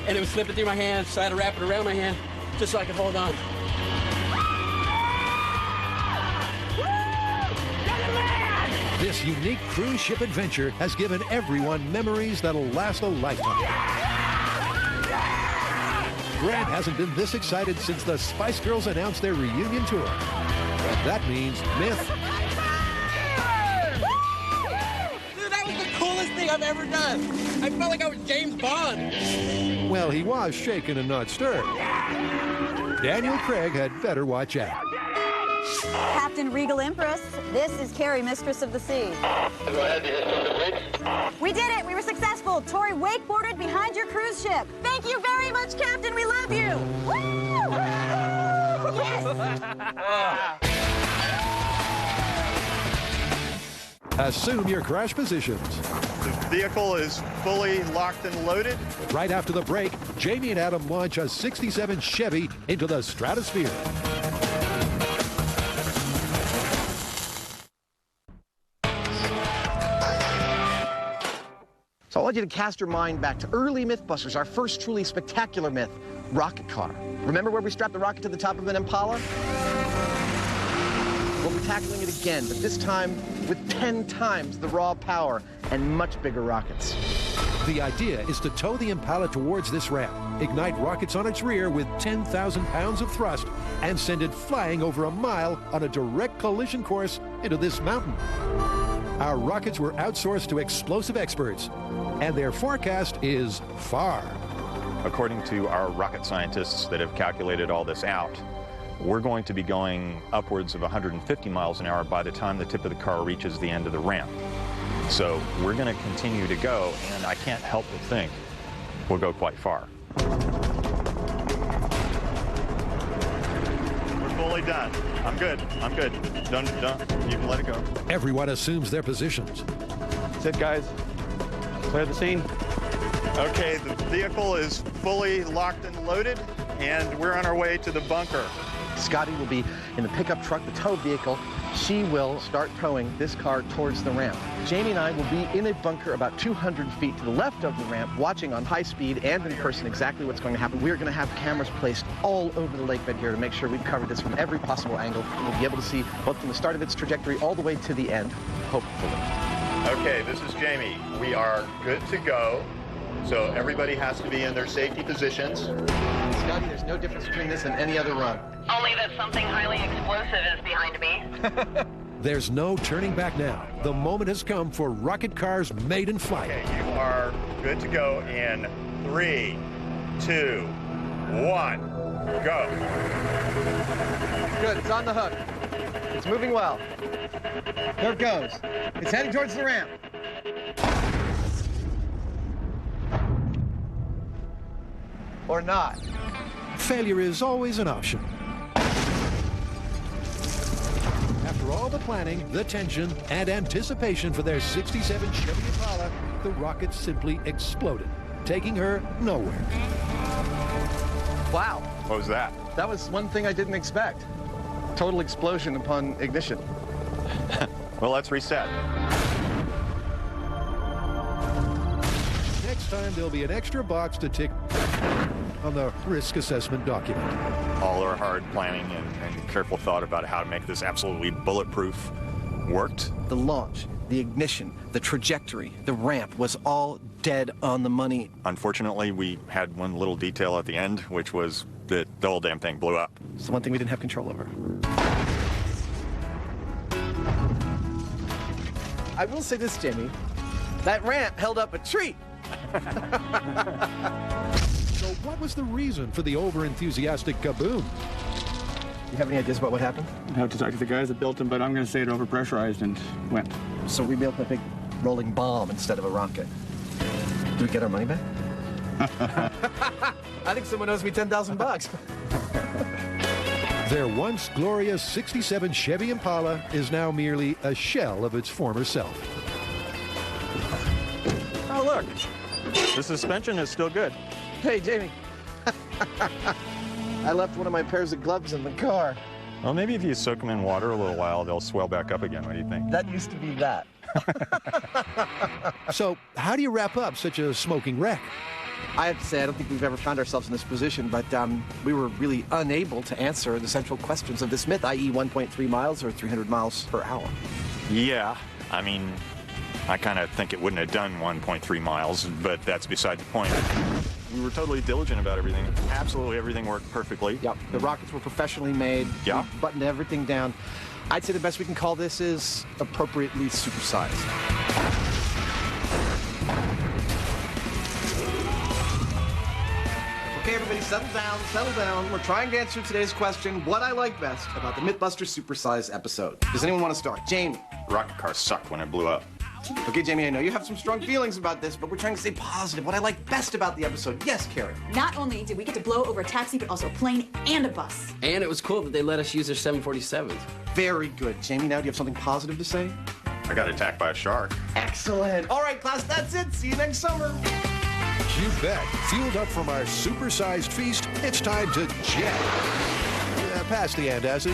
and it was slipping through my hand, so I had to wrap it around my hand just so I could hold on. This unique cruise ship adventure has given everyone memories that'll last a lifetime. Grant hasn't been this excited since the Spice Girls announced their reunion tour. That means Myth. Dude, that was the coolest thing I've ever done. I felt like I was James Bond. Well, he was shaken and not stirred. Daniel Craig had better watch out. Captain Regal Empress, this is Carrie, Mistress of the Sea. We did it! We were successful! Tori wakeboarded behind your cruise ship. Thank you very much, Captain! We love you! Woo! Yes! Assume your crash positions. The vehicle is fully locked and loaded. Right after the break, Jamie and Adam launch a 67 Chevy into the stratosphere. So I want you to cast your mind back to early Mythbusters, our first truly spectacular myth, rocket car. Remember where we strapped the rocket to the top of an Impala? Well, we're tackling it again, but this time with 10 times the raw power and much bigger rockets. The idea is to tow the Impala towards this ramp, ignite rockets on its rear with 10,000 pounds of thrust, and send it flying over a mile on a direct collision course into this mountain. Our rockets were outsourced to explosive experts, and their forecast is far. According to our rocket scientists that have calculated all this out, we're going to be going upwards of 150 miles an hour by the time the tip of the car reaches the end of the ramp. So we're going to continue to go, and I can't help but think we'll go quite far. We're fully done. I'm good. I'm good. Done. You can let it go. Everyone assumes their positions. That's it, guys. Clear the scene. Okay, the vehicle is fully locked and loaded, and we're on our way to the bunker. Scotty will be in the pickup truck, the tow vehicle. She will start towing this car towards the ramp. Jamie and I will be in a bunker about 200 feet to the left of the ramp, watching on high speed and in person exactly what's going to happen. We're going to have cameras placed all over the lake bed here to make sure we've covered this from every possible angle. We'll be able to see both from the start of its trajectory all the way to the end, hopefully. Okay, this is Jamie. We are good to go. So everybody has to be in their safety positions. Scotty, there's no difference between this and any other run. Only that something highly explosive is behind me. There's no turning back now. The moment has come for rocket cars made in flight. Okay, you are good to go in 3, 2, 1, go. Good, it's on the hook. It's moving well. There it goes. It's heading towards the ramp. Or not. Failure is always an option. After all the planning, the tension, and anticipation for their 67 Chevy Impala, the rocket simply exploded, taking her nowhere. Wow. What was that? That was one thing I didn't expect. Total explosion upon ignition. Well, let's reset. Next time, there'll be an extra box to tick on the risk assessment document. All our hard planning and careful thought about how to make this absolutely bulletproof worked. The launch, the ignition, the trajectory, the ramp was all dead on the money. Unfortunately, we had one little detail at the end, which was that the whole damn thing blew up. It's the one thing we didn't have control over. I will say this, Jamie. That ramp held up a treat. So what was the reason for the over-enthusiastic kaboom? You have any ideas about what happened? I'd have to talk to the guys that built them, but I'm going to say it overpressurized and went. So we built a big rolling bomb instead of a rocket. Do we get our money back? I think someone owes me $10,000. Their once glorious 67 Chevy Impala is now merely a shell of its former self. Oh, look. The suspension is still good. Hey, Jamie. I left one of my pairs of gloves in the car. Well, maybe if you soak them in water a little while, they'll swell back up again. What do you think? That used to be that. So, how do you wrap up such a smoking wreck? I have to say, I don't think we've ever found ourselves in this position, but we were really unable to answer the central questions of this myth, i.e. 1.3 miles or 300 miles per hour. Yeah, I mean, I kind of think it wouldn't have done 1.3 miles, but that's beside the point. We were totally diligent about everything. Absolutely everything worked perfectly. Yep, the rockets were professionally made. Yeah. We buttoned everything down. I'd say the best we can call this is appropriately supersized. Okay, everybody, settle down, settle down. We're trying to answer today's question, what I like best about the Mythbusters Supersized episode. Does anyone want to start? Jamie. Rocket car sucked when it blew up. Okay, Jamie, I know you have some strong feelings about this, but we're trying to stay positive. What I like best about the episode. Yes, Karen. Not only did we get to blow over a taxi, but also a plane and a bus. And it was cool that they let us use their 747s. Very good. Jamie, now do you have something positive to say? I got attacked by a shark. Excellent. All right, class, that's it. See you next summer. You bet. Fueled up from our supersized feast, it's time to jet. Pass the antacids.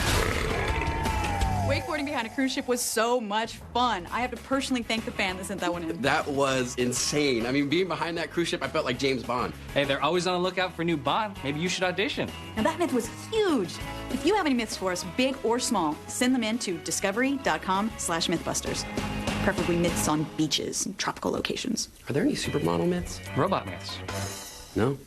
Wakeboarding behind a cruise ship was so much fun. I have to personally thank the fan that sent that one in. That was insane. I mean, being behind that cruise ship, I felt like James Bond. Hey, they're always on the lookout for new Bond. Maybe you should audition. Now that myth was huge. If you have any myths for us, big or small, send them in to discovery.com/mythbusters. Preferably myths on beaches and tropical locations. Are there any supermodel myths? Robot myths. No?